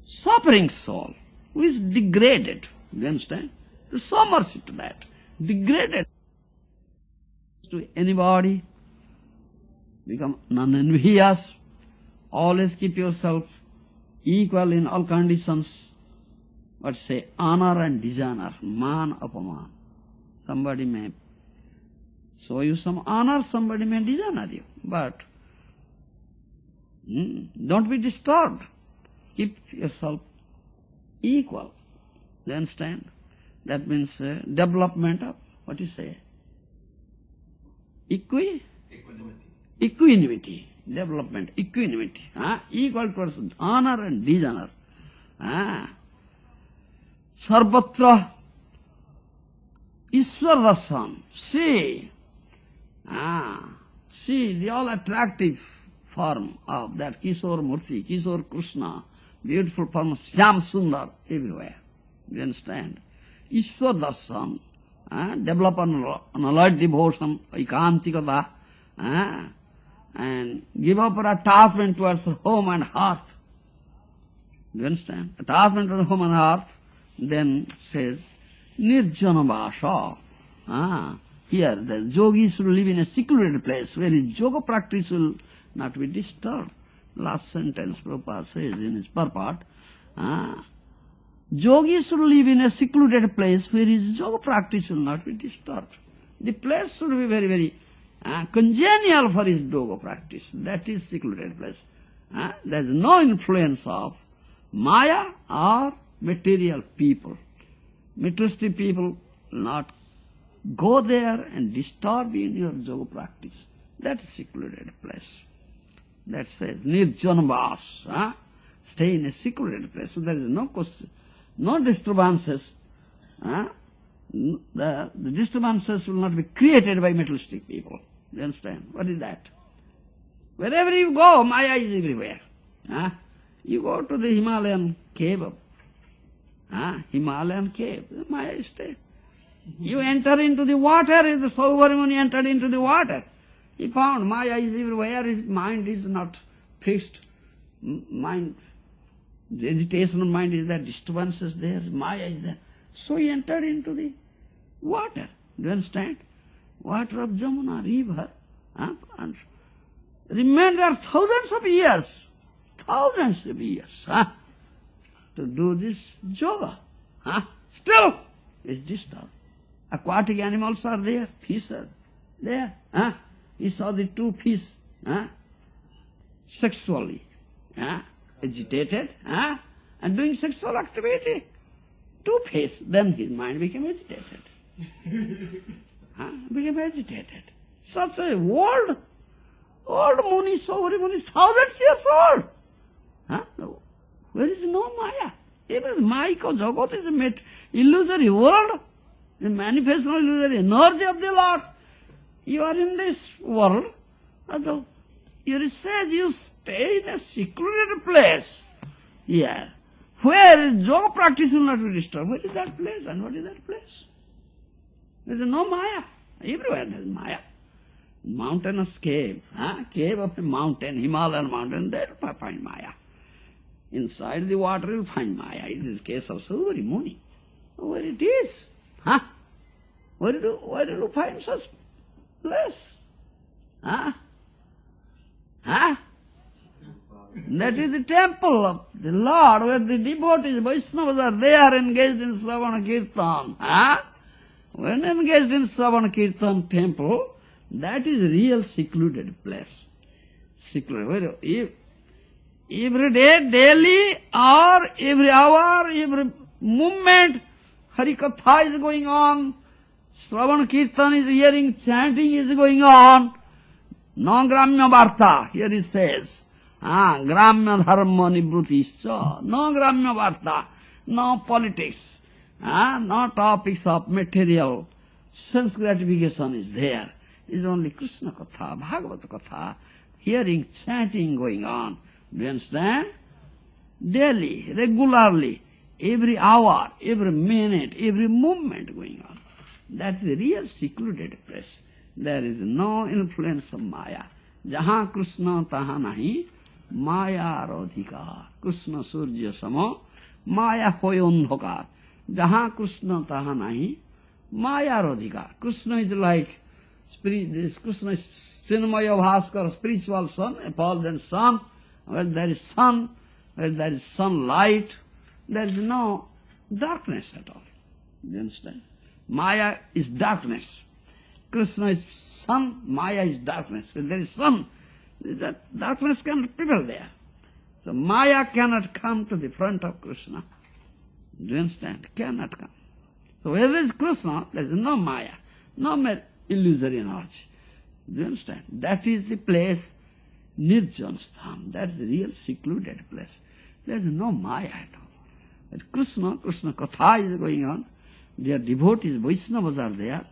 suffering soul, who is degraded. Do you understand? To show mercy to that. Degraded to anybody, become non-envious, always keep yourself equal in all conditions. But say honor and dishonor, man apaman. Somebody may show you some honor, somebody may dishonor you. But don't be disturbed. Keep yourself equal. You understand? That means development of, what you say? Equanimity. Development, equanimity. Equal person, honor and dishonor. Sarvatra Ishwar darshan. See the all attractive form of that Kishore Murti, Kishore Krishna, beautiful form of Shyam Sundar everywhere. You understand? Ishwar darshan. Develop an alert devotion, ikantikata, and give up our attachment towards home and heart. Do you understand? Attachment to home and heart, then says, nirjanavasa. Here the yogi should live in a secluded place where his yoga practice will not be disturbed. Last sentence Prabhupada says in his purport. Yogi should live in a secluded place where his yoga practice will not be disturbed. The place should be very, very congenial for his yoga practice. That is secluded place. There is no influence of Maya or material people. Materialistic people will not go there and disturb you in your yoga practice. That's a secluded place. That says nirjanavas. Stay in a secluded place. So there is no question, no disturbances. The disturbances will not be created by materialistic people. You understand? What is that? Wherever you go, Maya is everywhere. You go to the Himalayan cave, Himalayan cave, Maya is there. You enter into the water, as the Saubhari Muni entered into the water. He found Maya is everywhere, his mind is not fixed. Mind, the agitation of mind is there, disturbances there, Maya is there. So he entered into the water. Do you understand? Water of Jamuna river. And remained there thousands of years to do this yoga. Still is disturbed. Aquatic animals are there, fish are there. He saw the two fish sexually agitated and doing sexual activity. Two fish, then his mind became agitated. Became agitated. Such a old Muni, Saubhari Muni, thousands years old. Where is no Maya? Even Maya Jagat is a illusory world, the manifestation of illusory energy of the Lord. You are in this world, although you says you stay in a secluded place. Yeah. Where yoga practice will not be disturbed. What is that place and what is that place? There is no Maya. Everywhere there is Maya. Mountainous cave, cave of a mountain, Himalayan mountain, there you find Maya. Inside the water you find Maya. In the case of Saubhari Muni. Where it is? Where did you find such place? That is the temple of the Lord, where the devotees, Vaishnavas are there engaged in Sravana Kirtan. When engaged in Sravana Kirtan temple, that is real secluded place. Secluded. Every day, daily, or every hour, every moment, Harikatha is going on, Sravana Kirtan is hearing, chanting is going on. No gramya varta, here it says. Gramya dharma nibrutischa. No gramya varta, no politics, no topics of material sense gratification is there. It's only Krishna Katha, Bhagavata Katha, hearing, chanting going on. Do you understand? Daily, regularly, every hour, every minute, every moment going on. That's the real secluded place. There is no influence of Maya. Jaha Krishna taha nahi, Maya arodhikar. Krishna surya samo, Maya hoyondhokar. Jaha Krishna taha nahi, Maya arodhikar. Krishna is like this Krishna is Chinmaya Bhaskar, spiritual sun, effulgent sun. Where there is sun, where there is sunlight, there is no darkness at all. Do you understand? Maya is darkness. Krishna is sun, Maya is darkness. Where there is sun, that darkness cannot prevail there. So Maya cannot come to the front of Krishna. Do you understand? Cannot come. So where there is Krishna, there is no Maya, no illusory energy. Do you understand? That is the place, Nirjan Stham. That is the real secluded place. There is no Maya at all. But Krishna Katha is going on. Their devotees, Vaishnavas are there.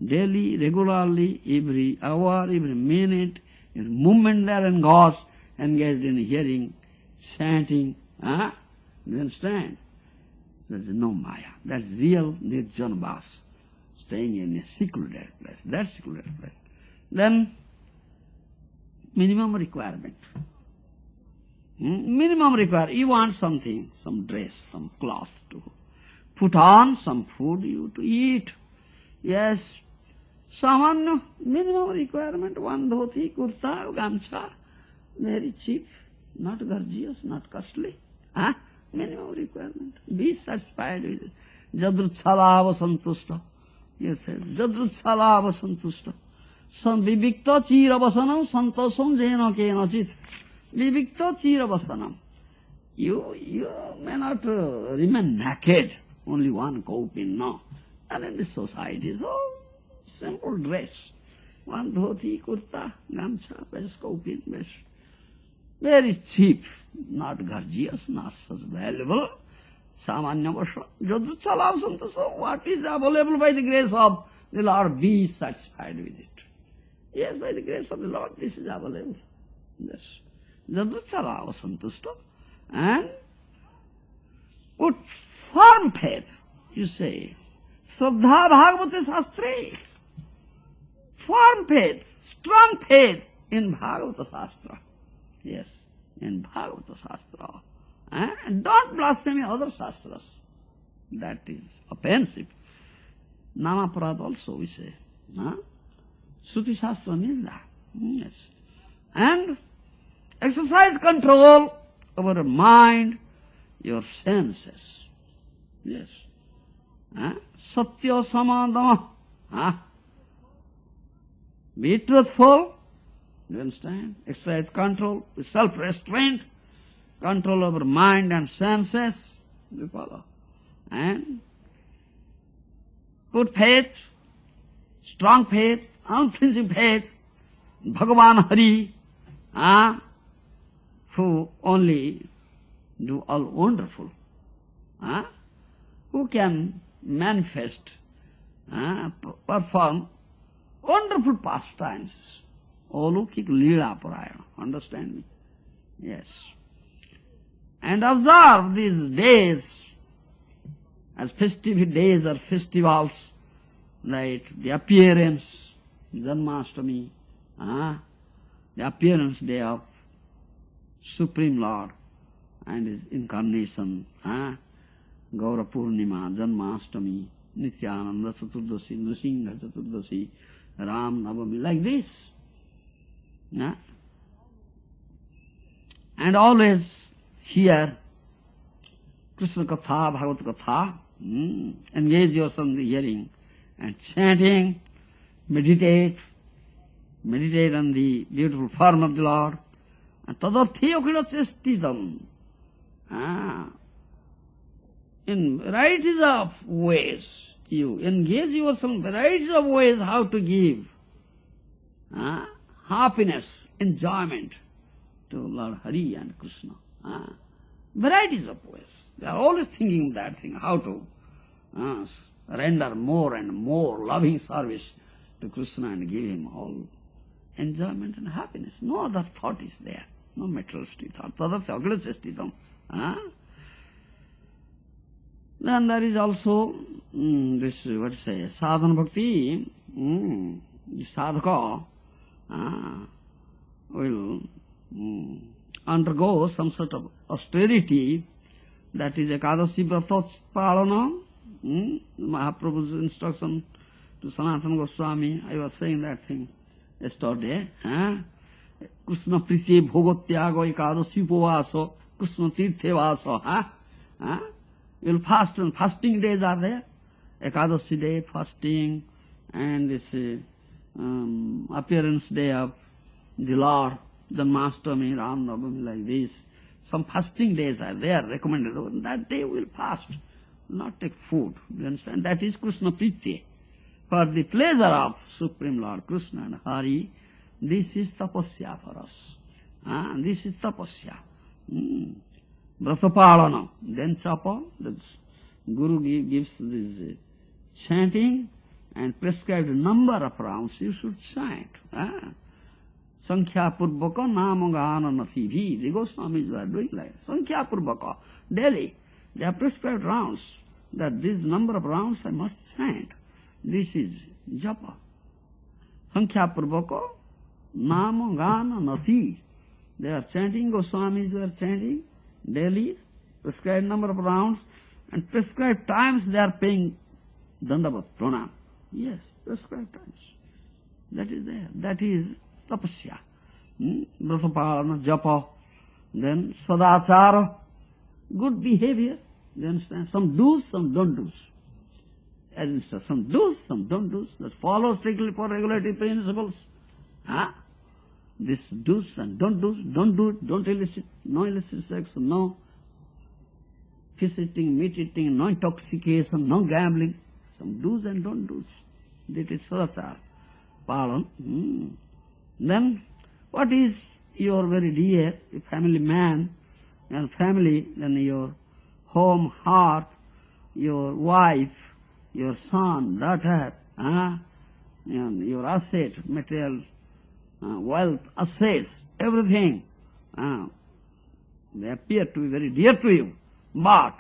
Daily, regularly, every hour, every minute, every moment there and goes, engaged in hearing, chanting. Do you understand? There is no Maya. That is real Nirjan Vas. Staying in a secluded place. That's secluded place. Then, minimum requirement. Minimum requirement. You want something, some dress, some cloth to put on some food you to eat. Yes, samanya, minimum requirement, one dhoti, kurta, gamcha, very cheap, not gorgeous, not costly. Minimum requirement. Be satisfied with it. Jadrutshalava santushta. Yes, jadrutshalava santushta. Vivikta chiravasanam santosam jena kenachit. Vivikta chiravasanam. You may not remain naked, only one kaupin, no. And in this society, so simple dress. One dhoti, kurta, gamcha, best kaupin, best. Very cheap, not gorgeous, not such valuable. Samanya vasha. Jadrutsalav santosa. What is available by the grace of the Lord? Be satisfied with it. Yes, by the grace of the Lord, this is available. Yes. Jadrutsalav santusta. And put firm faith, you say. Shraddha Bhagavate Shastre. Firm faith, strong faith in Bhagavata Shastra. Yes, in Bhagavata Shastra. And don't blaspheme other Shastras. That is offensive. Namaparad also we say. Shruti Shastra means that. Yes. And exercise control over your mind, your senses. Yes. Satya samadama. Be truthful. You understand? Exercise control, self-restraint, control over mind and senses. You follow? And put faith, strong faith, unflinching faith, Bhagavan Hari, who only do all wonderful, who can manifest, perform wonderful pastimes. Olukik Leela Parayana. Understand me? Yes. And observe these days as festive days or festivals, like the appearance, Janmashtami, the appearance day of Supreme Lord and His incarnation, Gaura Purnima, Janmashtami, Nityananda Chaturdashi, Nrsimha Chaturdashi, Ram Navami, like this. And always hear Krishna Katha, Bhagavad Katha, engage yourself in the hearing and chanting, meditate on the beautiful form of the Lord. And tadarthiyo kila chestitam. In varieties of ways, you engage yourself in varieties of ways how to give happiness, enjoyment to Lord Hari and Krishna. Varieties of ways. They are always thinking that thing, how to render more and more loving service to Krishna and give him all enjoyment and happiness. No other thought is there. No materialistic thought. Tadartha agla chestitam. Then there is also this, what to say, sadhana bhakti, the sadhaka will undergo some sort of austerity, that is Ekadasi Vrata Palana, Mahaprabhu's instruction to Sanatana Goswami. I was saying that thing yesterday. Krishna Priti Bhogotyago Ekadasi Upavasa, Krishna Tirthe Vasa. You'll fast, and fasting days are there. Ekadasi day, fasting, and this appearance day of the Lord, Janmashtami, Ram Navami, like this. Some fasting days are there, recommended. That day we'll fast, not take food. You understand? That is Krishna Priti. For the pleasure of Supreme Lord Krishna and Hari, this is tapasya for us. This is tapasya. Vratapalana. Then chapa, the Guru gives this chanting and prescribed number of rounds you should chant. Sankhya Purvaka Namagana Nasivi. The Goswamis are doing like Sankhya Purvaka. Daily, they have prescribed rounds, that this number of rounds I must chant. This is japa. Sankhya Purvaka Namagana Nasi. They are chanting, Goswamis are chanting daily, prescribed number of rounds, And prescribed times they are paying dandavat, pranam. Yes, prescribed times. That is there. That is tapasya. Vrata japa, then sadachara, good behavior. You understand? Some do's, some don't do's. As in some do's, some don't do's. That follow strictly for regulative principles. This do's and don't do's, don't do it, don't elicit, no illicit sex, no fish eating, meat eating, no intoxication, no gambling. Some do's and don't do's. That is sadachara. Pardon. Then what is your very dear family man and family, then your home, heart, your wife, your son, daughter, and your asset, material, wealth, assets, everything, they appear to be very dear to you. But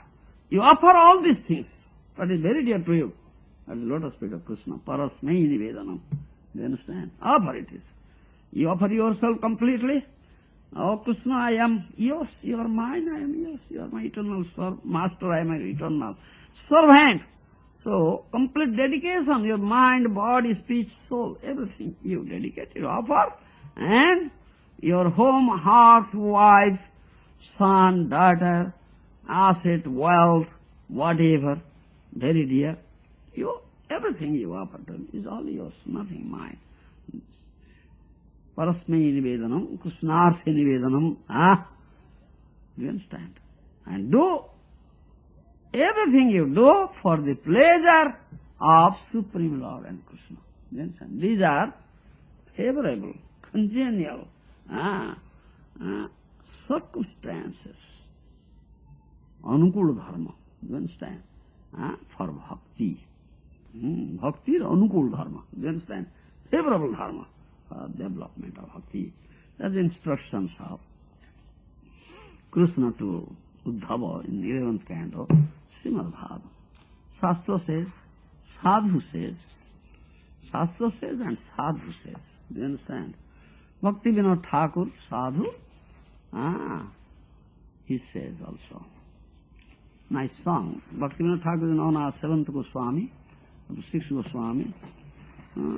you offer all these things, what is very dear to you, at the lotus feet of Krishna, parasmai nivedanam. Do you understand? Offer it is. You offer yourself completely. Oh Krishna, I am yours, you are mine, I am yours, you are my eternal master, I am your eternal servant. So, complete dedication, your mind, body, speech, soul, everything you dedicate, you offer, and your home, heart, wife, son, daughter, asset, wealth, whatever, very dear, everything you offer to him is all yours, nothing mine. Parasmai nivedanam, Krishnarthi nivedanam, you understand? And do everything you do for the pleasure of Supreme Lord and Krishna. You understand? These are favorable, congenial circumstances. Anukul dharma. You understand? For bhakti. Bhakti is anukul dharma. You understand? Favorable dharma for development of bhakti. That's the instructions of Krishna to Uddhava in the 11th canto, Srimad Bhagavatam. Shastra says, Sadhu says, Shastra says and Sadhu says. Do you understand? Bhakti Vinod Thakur, Sadhu, he says also. Nice song. Bhakti Vinod Thakur is known as 7th Goswami, of the 6 Goswamis.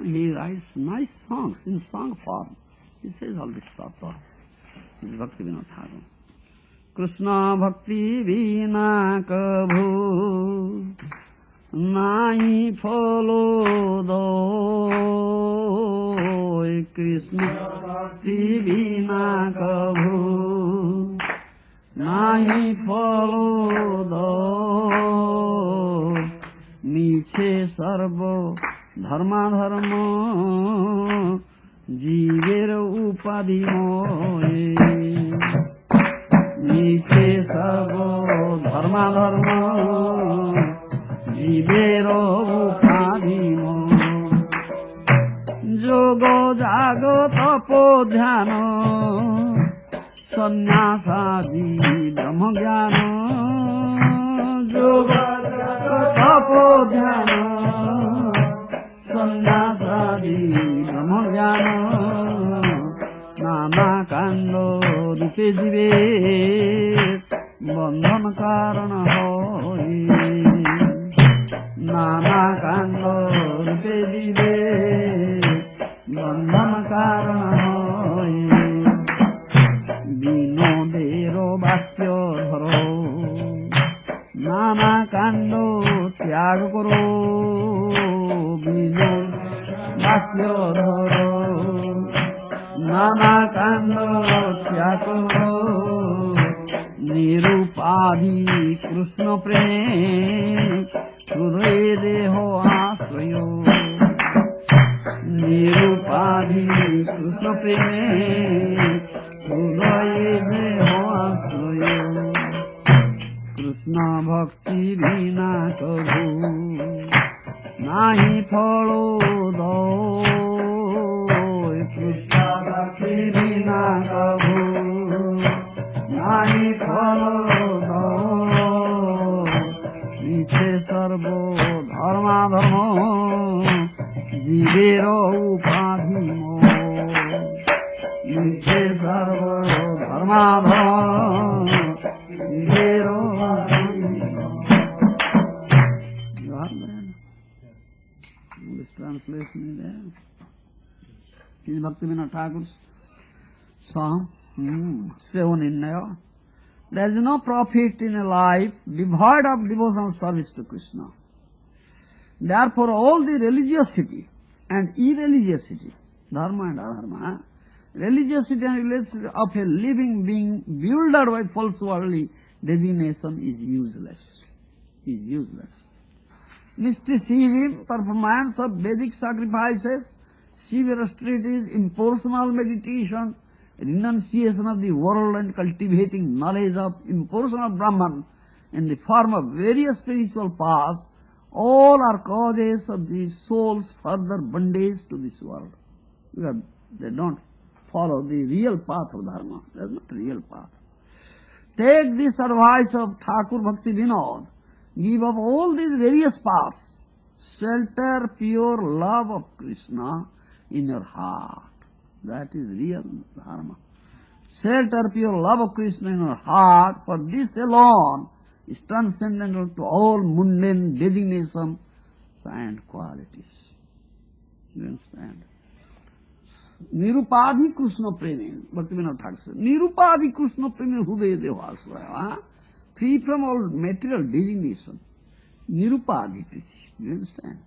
He writes nice songs in song form. He says all this stuff. This is Bhakti Vinod Thakur. Krishna Bhakti Vina Kabhu Nai Phalo Doi Krishna Bhakti Vina Kabhu Nai Phalo Doi Miche Sarvo Dharma Dharma Jiver Upadi Moe Niche Sarvo Dharma Dharma Jivero Upadimo Jogo Jago Tapo Dhyano Sannyasadi Brahma Jnana Jogo Jago Tapo Dhyano Sannyasadi Brahma Jnana Nana Kando Rupe Jive Bandhan Karana Hoy Nana Kando Rupe Jive Bandhan Karana Hoy Vinodero Bhakyo Dharo Nana Kando Tyag Karo Vinod Bhakyo Dharo Nana Kando Tyakoro Nirupadhi Krishna Prem Hruday Deho Asrayo Nirupadhi Krishna Prem Hruday Deho Asrayo Krishna Bhakti Vina Kabhu Nahi Phalo Doi Krishna Bhakti Vina Kabhu Nahi Phalo Doi Miche Sarvo Dharma Dharma Jivero Upadhimo Miche Sarvo Dharma Dharma Jivero Upadhimo there? This translation is there. Is Bhaktivinoda Thakur's song. Seven in there. There is no profit in a life devoid of devotional service to Krishna. Therefore, all the religiosity and irreligiosity, dharma and adharma, religiosity and religiosity of a living being bewildered by false worldly designation is useless. Is useless. Mysticism, performance of Vedic sacrifices, severe austerities, impersonal meditation, renunciation of the world and cultivating knowledge of impersonal Brahman in the form of various spiritual paths, all are causes of the soul's further bondage to this world. Because they don't follow the real path of dharma. That is not a real path. Take this advice of Thakur Bhakti Vinod. Give up all these various paths. Shelter pure love of Krishna in your heart. That is real dharma. Shelter pure love of Krishna in your heart, for this alone is transcendental to all mundane designations and qualities. You understand? Nirupadhi Krishna Premi, Bhaktivinoda Thakur says, Nirupadhi Krishna Premi Hudaya Devasvaya, free from all material designation. Nirupadhi Priti, you understand?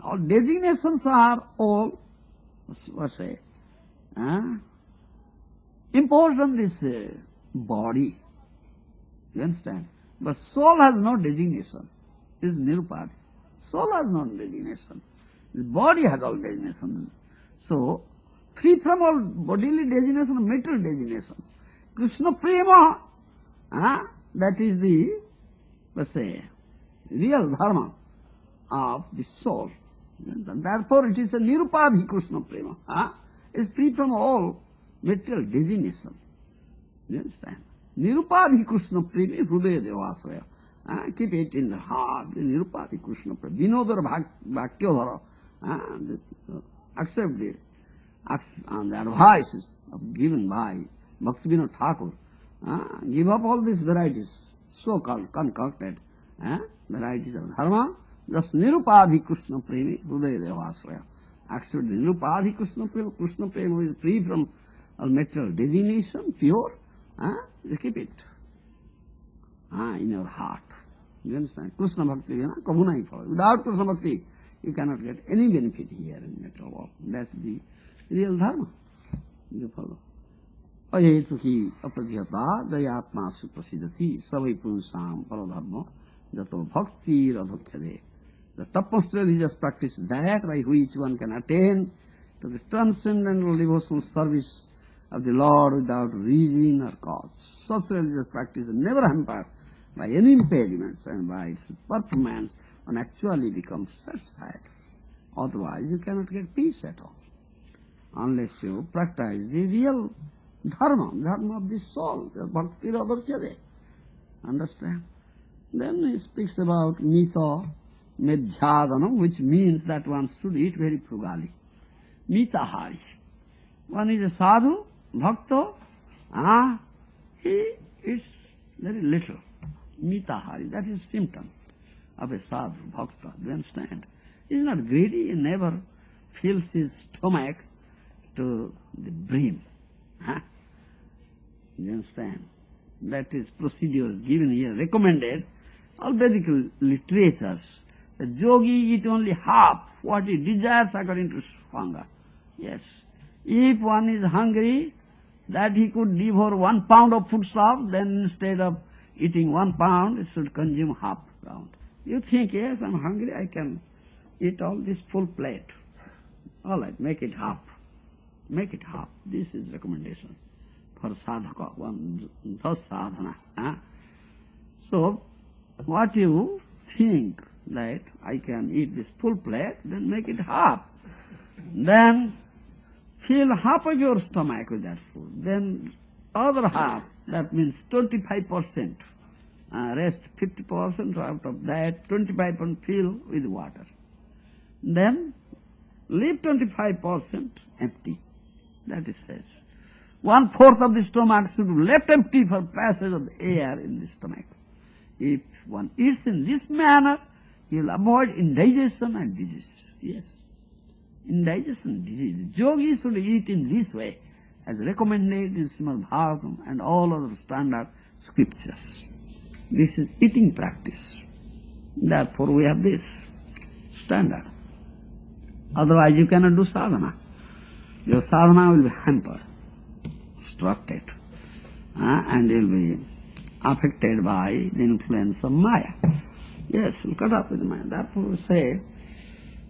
All designations are all, what's say, imposed on this body. You understand? But soul has no designation. It is Nirupadhi. Soul has no designation. The body has all designation. So, free from all bodily designation, material designation. Krishna Prema, that is the, let's say, real dharma of the soul. Therefore, it is a Nirupadhi Krishna Prema. It is free from all material designation. You understand? Nirupadhi Krishna Prema Hrudaya Devasraya. Keep it in the heart, the Nirupadhi Krishna Prema. Vinodara Bhakyodhara. Accept the advice given by Bhaktivinoda Thakur. Give up all these varieties, so-called concocted varieties of dharma. Just Nirupadhi Krishna Premi Hrudaya Devasraya. Accept the Nirupadhi Krishna Prema. Krishna Prema is free from all material designation, pure. You keep it in your heart. You understand? Krishna Bhakti kabhu nahi phala. Without Krishna Bhakti, you cannot get any benefit here in material world. That's the real dharma. You follow. Ayetuki apradhyata jayatma suprasidati savai punsam paradharma jato bhakti radhokhyade. The topmost religious practice that by which one can attain to the transcendental devotional service of the Lord without reason or cause. Such religious practice is never hampered by any impediments, and by its performance one actually becomes satisfied. Otherwise you cannot get peace at all, unless you practice the real dharma of the soul, the bhakti radhokhyade. Understand? Then he speaks about mita medhyadanam, which means that one should eat very frugally. Mitahari. One is a sadhu, bhakta, he eats very little. Mitahari, that is symptom of a sadhu, bhakta. Do you understand? He is not greedy, he never fills his stomach to the brim. You understand? That is procedure given here, recommended. All Vedic literatures. The yogi eat only half what he desires according to hunger. Yes. If one is hungry, that he could devour 1 pound of foodstuff, then instead of eating 1 pound, it should consume half pound. You think, yes, I'm hungry, I can eat all this full plate. All right, make it half. Make it half. This is recommendation for sadhaka, one does sadhana. So, what you think that I can eat this full plate, then make it half. Then fill half of your stomach with that food. Then other half, that means 25%. Rest 50% out of that, 25% fill with water. Then leave 25% empty. That it says. 1/4 of the stomach should be left empty for passage of the air in the stomach. If one eats in this manner, You will avoid indigestion and disease. Yes. Indigestion and disease. Yogi should eat in this way, as recommended in Srimad Bhagavatam and all other standard scriptures. This is eating practice. Therefore we have this standard. Otherwise you cannot do sadhana. Your sadhana will be hampered, obstructed, and you will be affected by the influence of Maya. Yes, you cut up with Maya. Therefore we say,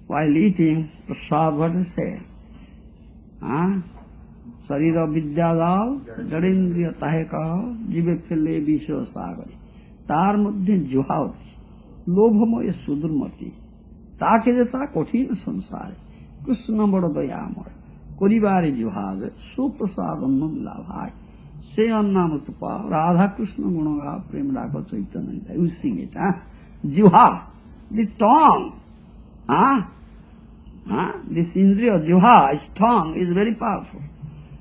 while eating prasad, what we say? Sarira vidyadal, jarindriya taheka, jive phile visho sagari. Tar muddhin juhavati, lobhamoya sudurmati, take jeta kothina samsare, Krishna bada dayamaya, koribare juhave, suprasadam labhai, se annamatupa, Radha Krishna gunaga, premraka chaitanya. You sing it, Juha, the tongue, this indriya, juha, his tongue is very powerful.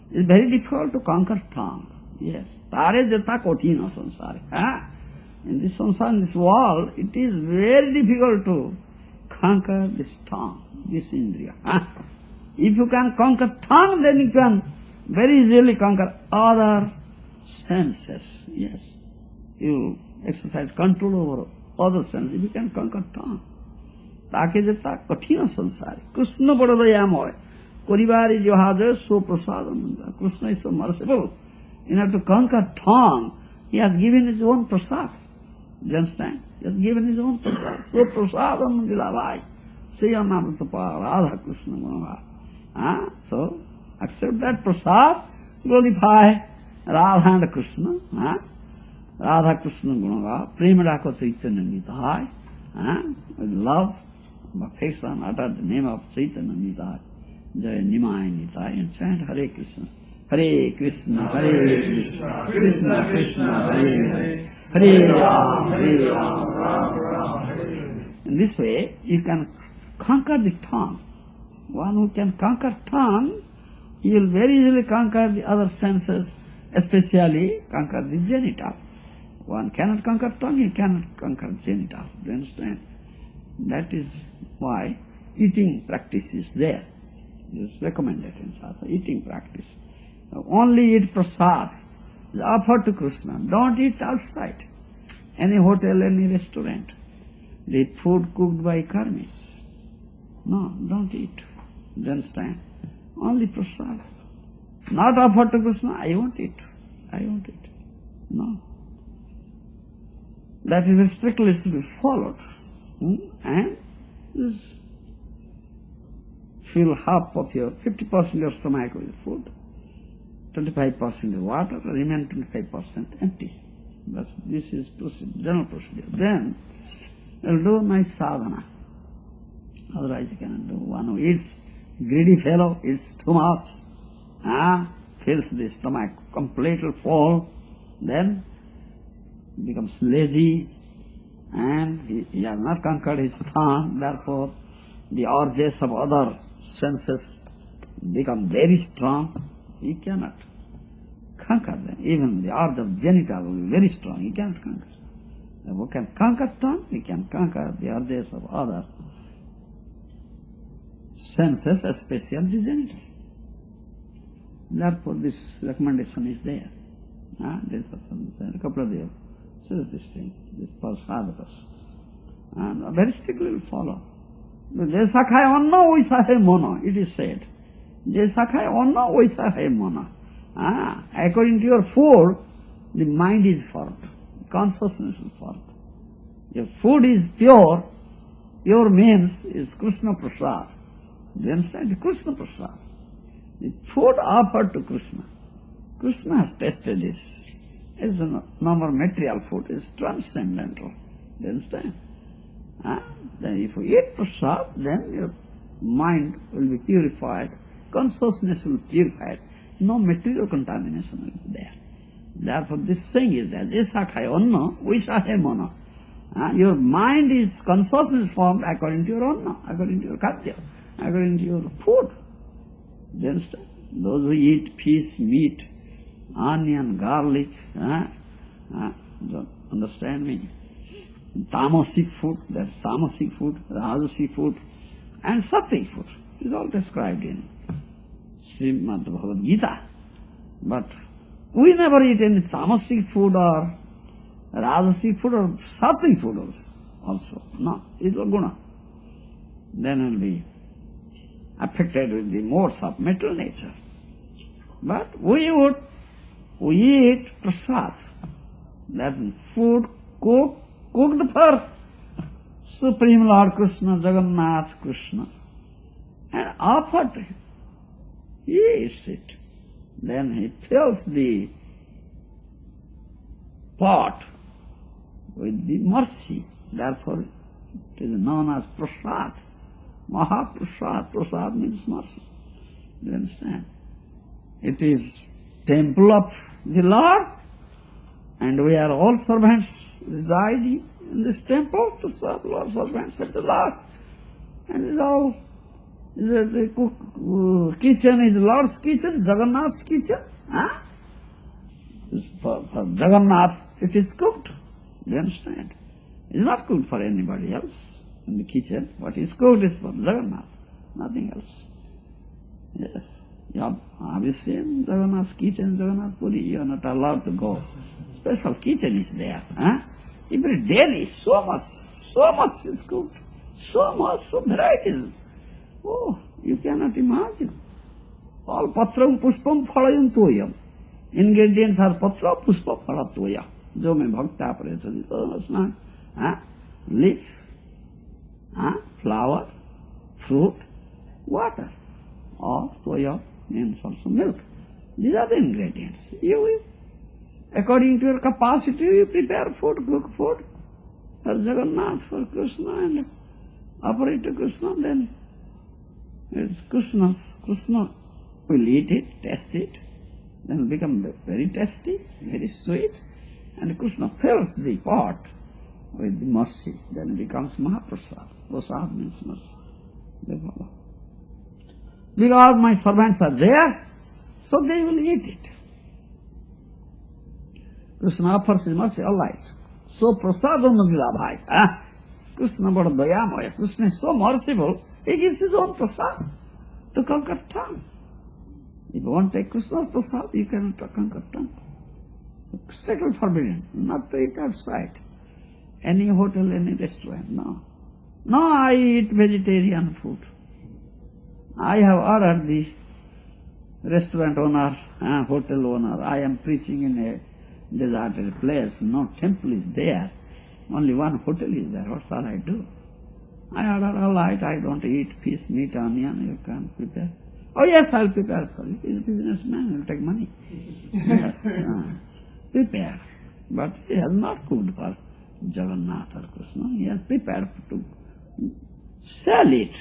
It's very difficult to conquer tongue. Yes. Tare jata kothina samsare. In this samsara, in this world, it is very difficult to conquer this tongue, this indriya. If you can conquer tongue, then you can very easily conquer other senses. Yes. You exercise control over other senses. You can conquer tongue. Take jata kathina samsare. Krishna padadayamaya. Korivari johaja so prasadam. Krishna is so merciful. In order to conquer tongue, he has given his own prasad. Do you understand? He has given his own prasad. So prasadam dilavai. Sriyanamritapa Radha Krishna Gunaga. So, accept that prasad, glorify Radha and Krishna. Radha Krishna Gunaga, Premadaka Chaitanya Nitai. With love, affection, utter the name of Chaitanya Nitai. Jai Nimai Nitai, and chant Hare Krishna. Hare Krishna, Hare Krishna, Krishna Krishna, Hare Hare, Hare Ram, Ram Ram, Hare. In this way, you can conquer the tongue. One who can conquer tongue, he will very easily conquer the other senses, especially conquer the genital. One cannot conquer tongue, he cannot conquer genital. Do you understand? That is why eating practice is there. It is recommended in Shastra, eating practice. Only eat prasad, offer to Krishna. Don't eat outside, any hotel, any restaurant. The food cooked by karmis. No, don't eat. Do you understand? Only prasad. Not offer to Krishna, I won't eat. I won't eat. No. That is strictly to be followed. And this fill half of your, 50% of your stomach with food, 25% with water, remain 25% empty. This is general procedure. Then you'll do nice sadhana. Otherwise you cannot do. One who eats, greedy fellow, eats too much, fills the stomach completely full, then becomes lazy, and he has not conquered his tongue, therefore the urges of other senses become very strong. He cannot conquer them. Even the urge of genital will be very strong. He cannot conquer. If we can conquer tongue, we can conquer the urges of other senses, especially the genital. Therefore this recommendation is there. This person said, a couple of years, says this thing, this for sadhakas. And very strictly will follow. Jaisa khai anna, vaisa hai mana, it is said. Jaisa khai anna, vaisa hai mana. According to your food, the mind is formed, consciousness is formed. If food is pure, pure means is Krishna Prasad. Do you understand? Krishna Prasad. The food offered to Krishna. Krishna has tasted this. It's a normal material food, is transcendental. Do you understand? Then if you eat prasad, then your mind will be purified, consciousness will be purified, no material contamination will be there. Therefore this saying is that, Jaisa khai anna, vaisa hai mana. Your mind is consciousness formed according to your anna, according to your khatya, according to your food. Do you understand? Those who eat fish, meat, onion, garlic, don't understand me. tamasic food, that's tamasic food, rajasic food, and sattvic food. It is all described in Srimad Bhagavad Gita. But we never eat any tamasic food or rajasic food or sattvic food also. No, it is guna. Then will be affected with the modes of material nature. But we eat prasad, that food cooked for Supreme Lord Krishna, Jagannath Krishna, and offered to him. He eats it. Then he fills the pot with the mercy. Therefore, it is known as prasad. Mahaprasad. Prasad means mercy. Do you understand? It is temple of the Lord, and we are all servants residing in this temple to serve Lord, servants of the Lord. And it is all, the kitchen is Lord's kitchen, Jagannath's kitchen. Huh? For Jagannath it is cooked. Do you understand? It is not cooked for anybody else in the kitchen. What is cooked is for Jagannath, nothing else. Yes. Have you seen Jagannath's kitchen, Jagannath Puri? You are not allowed to go. Special kitchen is there. Huh? Every daily, so much is cooked. So much, so varieties. Oh, you cannot imagine. All patram puspam phalayam toyam. Ingredients are patra, puspa, phala, toya. Jo mein bhakta presa, leaf, flower, fruit, water, or toya means also milk. These are the ingredients. You, according to your capacity, you prepare food, cook food for Jagannath, for Krishna, and offer it to Krishna. Then it's Krishna's. Krishna will eat it, taste it, then it will become very tasty, very sweet, and Krishna fills the pot with the mercy. Then it becomes Mahaprasad. Prasad means mercy. Because my servants are there, so they will eat it. Krishna offers his mercy, all right. So prasadam nagila bhai. Krishna bada dayamaya. Krishna is so merciful, he gives his own prasad to conquer tongue. If you want to take Krishna's prasad, you cannot conquer tongue. Strictly forbidden, not to eat outside. Any hotel, any restaurant, no. No, I eat vegetarian food. I have ordered the restaurant owner, hotel owner, I am preaching in a deserted place, no temple is there, only one hotel is there, what shall I do? I order, all right, I don't eat fish, meat, onion, you can prepare. Oh yes, I'll prepare for you. He's a businessman, he'll take money. Yes, prepare. But he has not cooked for Jagannath or Krishna, he has prepared to sell it,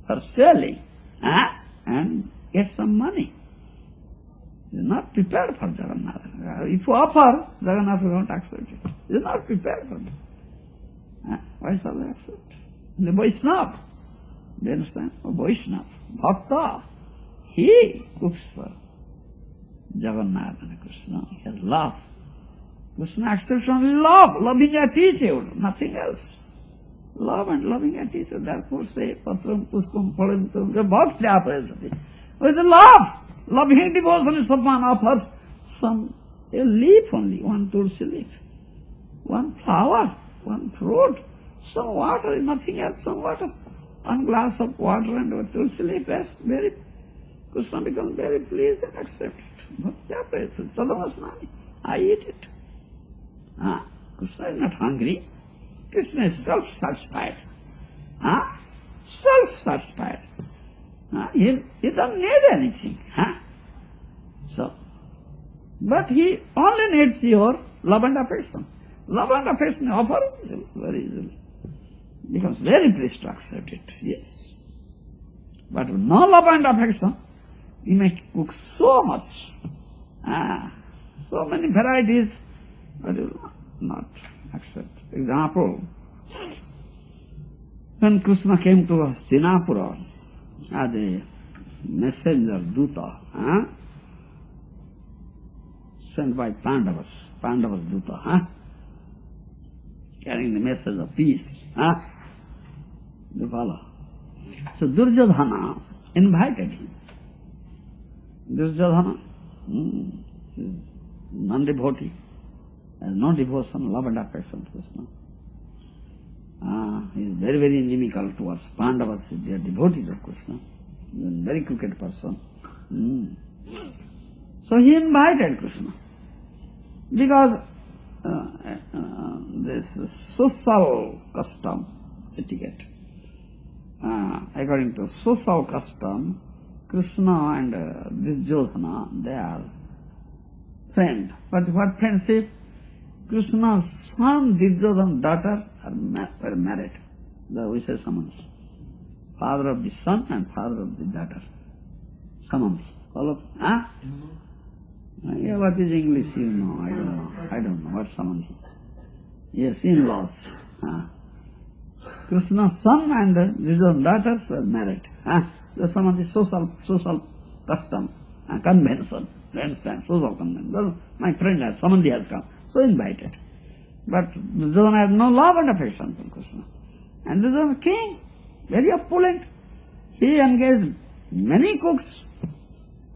for selling, and get some money. He is not prepared for Jagannath. If you offer, Jagannath will not accept it. He is not prepared for it. Why shall they accept? The Vaishnava, do you understand? A Vaishnava, Bhakta, he cooks for Jagannath and Krishna. He has love. Krishna accepts only love, loving attitude, nothing else. Love and loving attitude, therefore say, patram puspam phalantam, the bhakti apresati. With the love, loving devotion is someone offers a leaf only, one tulsi leaf, one flower, one fruit, some water, nothing else, some water, one glass of water and a tulsi leaf, very, Krishna becomes very pleased and accepts it. Bhakti apresati, tadamasnami, I eat it. Krishna is not hungry. Krishna is self-satisfied. Self-satisfied. He doesn't need anything. So, but he only needs your love and affection. Love and affection offer very easily. Becomes very pleased to accept it. Yes. But with no love and affection, you may cook so much, so many varieties, but you will not accept. Example, when Krishna came to Hastinapura as a messenger, Duta, sent by Pandavas Duta, carrying the message of peace. You follow? So Duryodhana invited him. Duryodhana, non-devotee, has no devotion, love and affection to Krishna. He is very, very inimical towards Pandavas. They are devotees of Krishna. He is a very crooked person. So he invited Krishna. Because this social custom, etiquette, according to social custom, Krishna and Duryodhana, they are friends. But what friendship? Krishna's son, Duryodhana's daughter were married. We say Samanti. Father of the son and father of the daughter. Samanti. Follow? Yeah, what is English? You know, I don't know. What's Samanti? Yes, in-laws. Krishna's son and Duryodhana's daughters were married. The Samanti, social custom, convention. You understand? Social convention. Well, my friend has, Samanti has come. So invited. But Duryodhana had no love and affection for Krishna. And Duryodhana king, very opulent. He engaged many cooks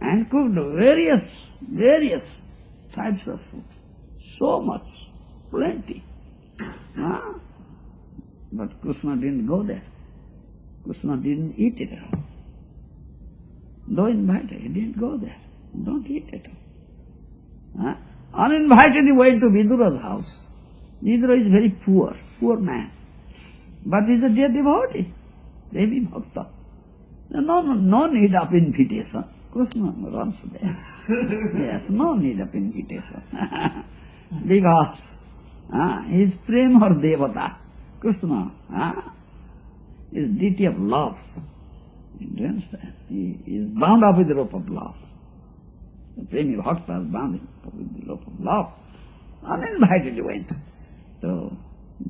and cooked various types of food. So much, plenty. But Krishna didn't go there. Krishna didn't eat it at all. Though invited, he didn't go there. Don't eat it all. Uninvited, he went to Vidura's house. Vidura is very poor man. But he is a dear devotee, Devi Bhakta. No need of invitation. Krishna runs there. Yes, no need of invitation. Because he is prema or devata. Krishna is deity of love. You understand? He is bound up with the rope of love. The prema bhakta is bound up with the rope of love. Uninvited he went to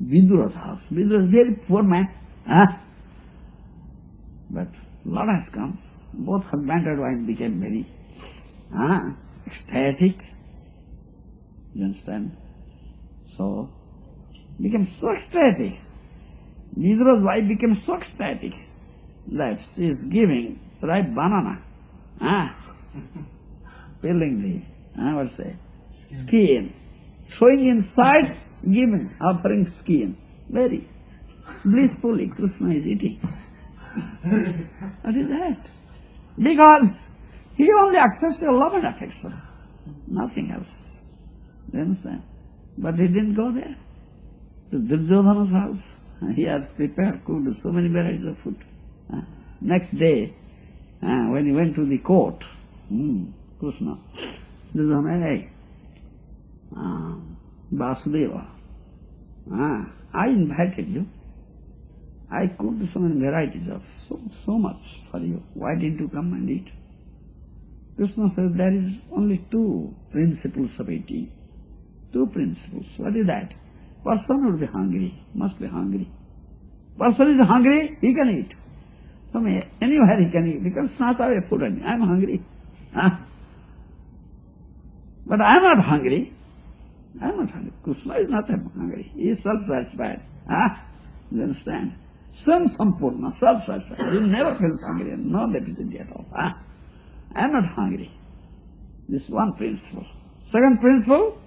Vidura's house. Vidura is a very poor man. But Lord has come. Both husband and wife became very ecstatic. You understand? So, became so ecstatic. Vidura's wife became so ecstatic that she is giving ripe banana, peeling the, skin, throwing inside, giving, offering skin. Very blissfully, Krishna is eating. What is that? Because he only accessed your love and affection, nothing else. You understand? But he didn't go there. To Duryodhana's house, he had prepared, cooked so many varieties of food. Next day, when he went to the court, Krishna, Duryodhana, hey, Vasudeva, I invited you. I cooked so many varieties of so much for you. Why didn't you come and eat? Krishna says there is only two principles of eating. Two principles. What is that? Person would be hungry, must be hungry. Person is hungry, he can eat. From anywhere he can eat. He can snatch away food and I am hungry. But I am not hungry. I am not hungry. Krishna is not hungry. He is self-satisfied. You understand? Sampurna, self-satisfied. He never feels hungry, no deficiency at all. I am not hungry. This is one principle. Second principle,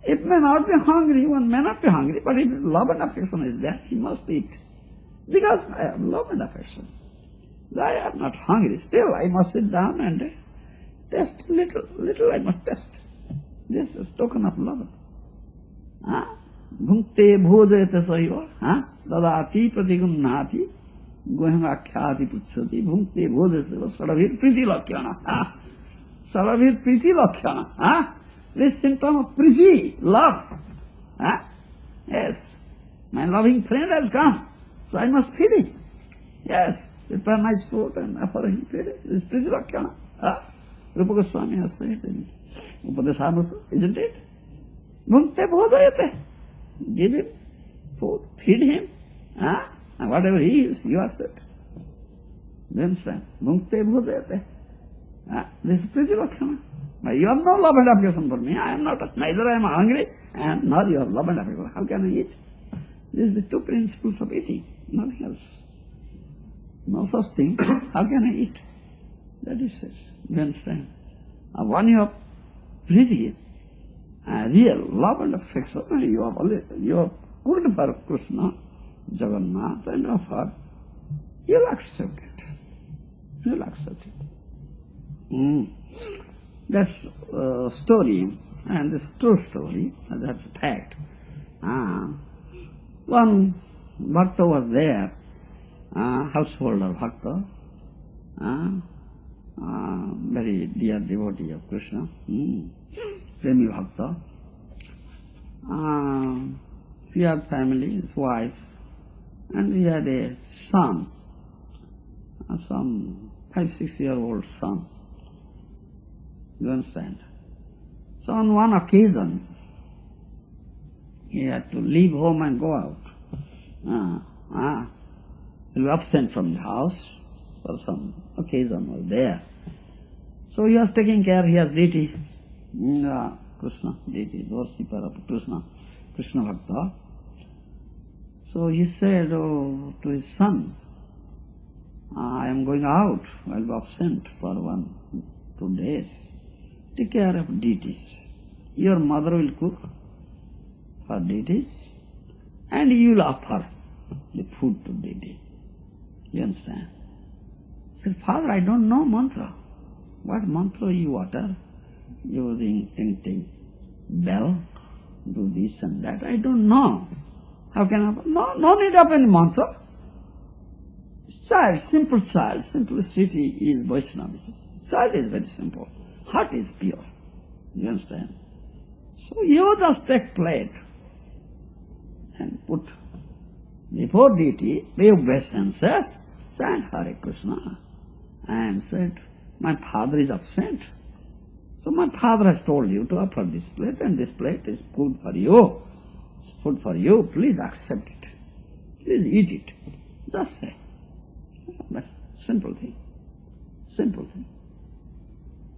it may not be hungry, one may not be hungry, but if love and affection is there, he must eat. Because I have love and affection. I am not hungry. Still, I must sit down and taste little I must taste. This is token of love. Bhukte bhojayate sahiva, dadati pratigunhati, gohangakhyati putsati, bhukte bhojayate sahiva, salavir priti lakhyana. Salavir priti lakhyana. This symptom of priti, love. Yes, my loving friend has come, so I must feed him. Yes, prepare nice food and offer him feed it. This is priti lakhyana. Rupa Goswami has said in Upadeshamrita, isn't it? Bhukte bhojayate. Give him food, feed him, and whatever he is, you accept. Then say, Bhukte bhojayate. This is priti lakhyana. But you have no love and affection for me. I am not, neither I am hungry, and nor you have love and affection. How can I eat? These are the two principles of eating, nothing else. No such thing. How can I eat? That is it. You understand? When you are breathing, real love and affection, you are good for Krishna, Jagannath, and offer, you'll accept it. You'll accept it. That's a story, and this true story, that's a fact. One bhakta was there, householder bhakta, very dear devotee of Krishna, Premi bhakta. He had family, his wife, and he had a son, some 5-6-year-old son. You understand? So on one occasion, he had to leave home and go out. He was absent from the house for some occasion was there. So he was taking care, he has Dt, Krishna, Dt, worshipper of Krishna, Krishna Bhakta. So he said to his son, I am going out, I will be absent for 1-2 days. Take care of deities. Your mother will cook for deities, and you will offer the food to deity. You understand? He said, Father, I don't know mantra. What mantra you utter? Using ting bell, do this and that. I don't know. How can I? No need of any mantra. Child, simplicity is Vaishnavism. Child is very simple. Heart is pure. You understand? So you just take plate and put before deity, pay obeisances, chant Hare Krishna, and said, my father is absent. So my father has told you to offer this plate, and this plate is food for you. It's food for you. Please accept it. Please eat it. Just say. But simple thing. Simple thing.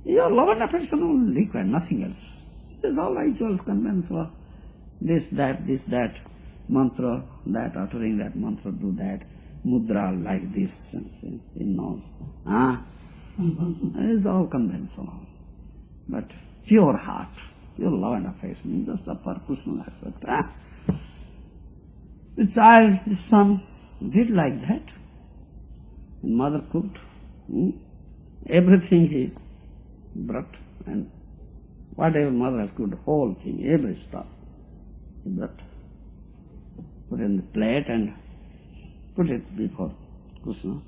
Your love and affection will require nothing else. It is all rituals, conventional. This, that, mantra, that, uttering that mantra, do that, mudra like this, in nose. It is all conventional. But pure heart, pure love and affection, just a for Krishna aspect. The child, his son, did like that. Mother cooked. Everything he brought, and whatever mother has cooked, whole thing, every stuff he brought. Put in the plate and put it before Krishna.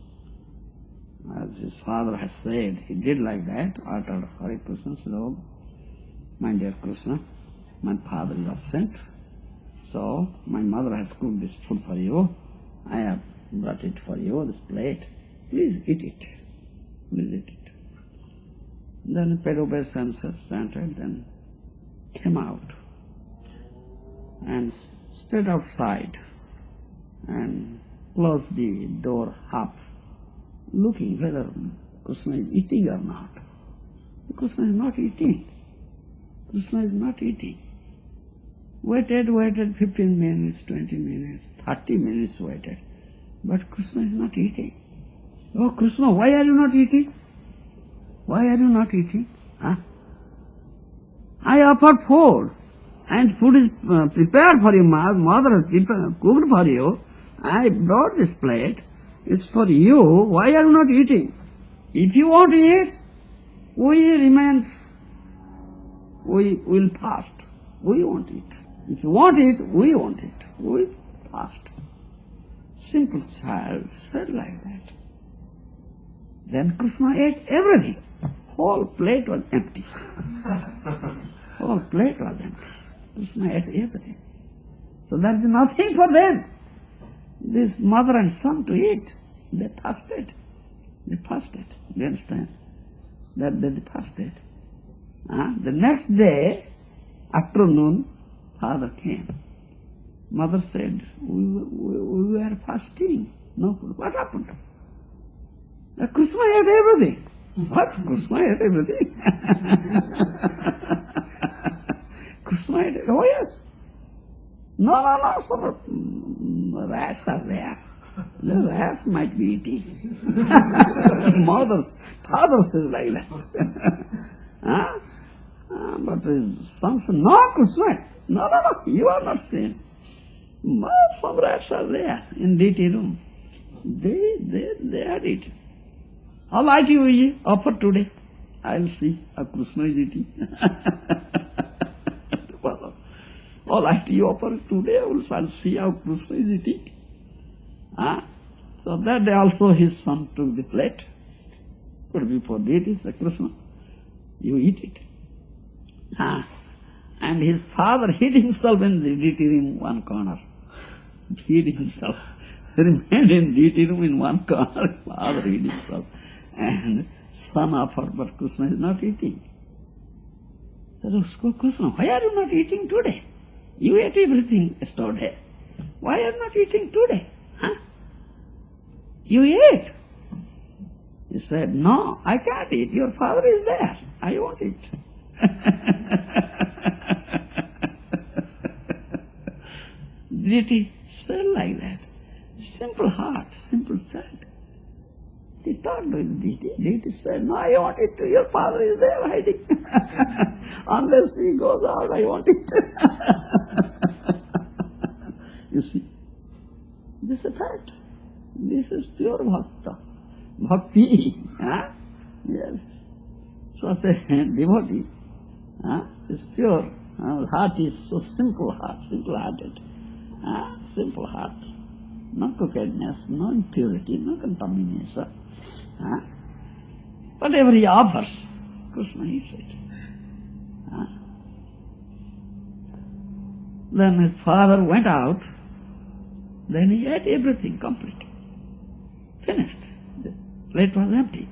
As his father has said, he did like that, uttered Hare Krishna, said, oh, my dear Krishna, my father is absent, so my mother has cooked this food for you, I have brought it for you, this plate, please eat it, please eat it. Then paid obeisances, chanted, then came out and stayed outside and closed the door half, looking whether Krishna is eating or not. Krishna is not eating. Krishna is not eating. Waited 15 minutes, 20 minutes, 30 minutes waited. But Krishna is not eating. Oh Krishna, why are you not eating? Why are you not eating? I offered food, and food is prepared for you. Mother has cooked for you. I brought this plate. It's for you. Why are you not eating? If you want to eat, we will fast. We won't eat. If you want to eat, we won't eat. We fast. Simple child said like that. Then Krishna ate everything. Whole plate was empty. Whole plate was empty. Krishna ate everything. So there is nothing for them, this mother and son, to eat. They fasted. They fasted. You understand? That they fasted. The next day, afternoon, father came. Mother said, we were fasting. No food. What happened? Krishna ate everything. What? Krishna ate everything? Krishna ate, oh yes. No, sir. the rats are there. The rats might be eating. Fathers is like that. Huh? But his son said, no, Krishna, no, you are not seen. Some rats are there in Dt room. They had eaten. All right, you offer today. I'll see how Krishna is eating. All right, you offer today, I'll see how Krishna is eating. So that day also his son took the plate, put before deities, Krishna, you eat it. And his father hid himself in the deity room one corner. Hid himself. Remained in deity room in one corner. Father hid himself. And son offered, but Krishna is not eating. Said, oh, Krishna, why are you not eating today? You ate everything yesterday. Why are you not eating today? You ate. He said, no, I can't eat. Your father is there. I won't eat. Deity said like that. Simple heart, simple child. He talked with deity. Deity said, no, I want it. Your father is there hiding. Unless he goes out, I want it. You see, this is a fact. This is pure bhakta. Bhakti. Yes. Such a devotee is pure. Heart is so simple heart, simple-hearted. Simple heart. No crookedness, no impurity, no contamination. Whatever he offers, Krishna eats it. Then his father went out, then he ate everything complete. Finished. The plate was empty.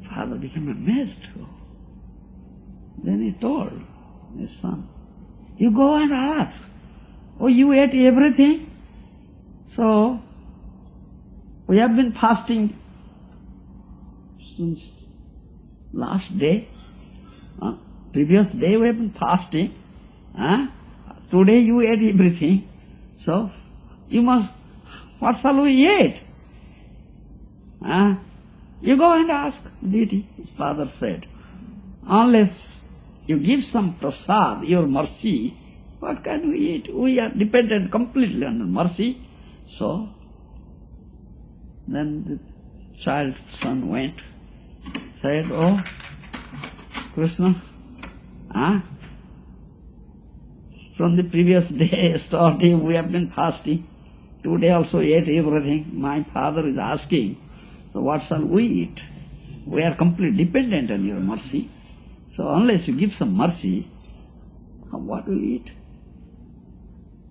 The father became amazed. Then he told his son, you go and ask, oh, you ate everything? So, we have been fasting since last day. Previous day we have been fasting. Today you ate everything. So, you must, what shall we eat? You go and ask deity, his father said. Unless you give some prasad, your mercy, what can we eat? We are dependent completely on mercy. So, then the child son went, said, oh, Krishna, from the previous day, yesterday we have been fasting. Today also ate everything. My father is asking, so what shall we eat? We are completely dependent on your mercy. So unless you give some mercy, what will we eat?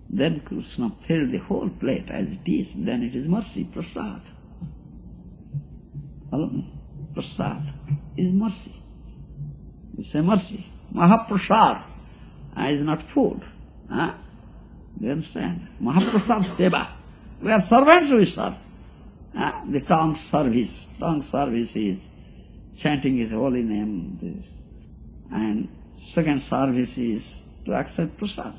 Then Krishna filled the whole plate as it is. Then it is mercy, prasad. Follow me? Prasad is mercy. It's a mercy. Mahaprasad is not food. Do you understand? Mahaprasad seva. We are servants, we serve. The tongue service. Tongue service is chanting His holy name. And second service is to accept prasad.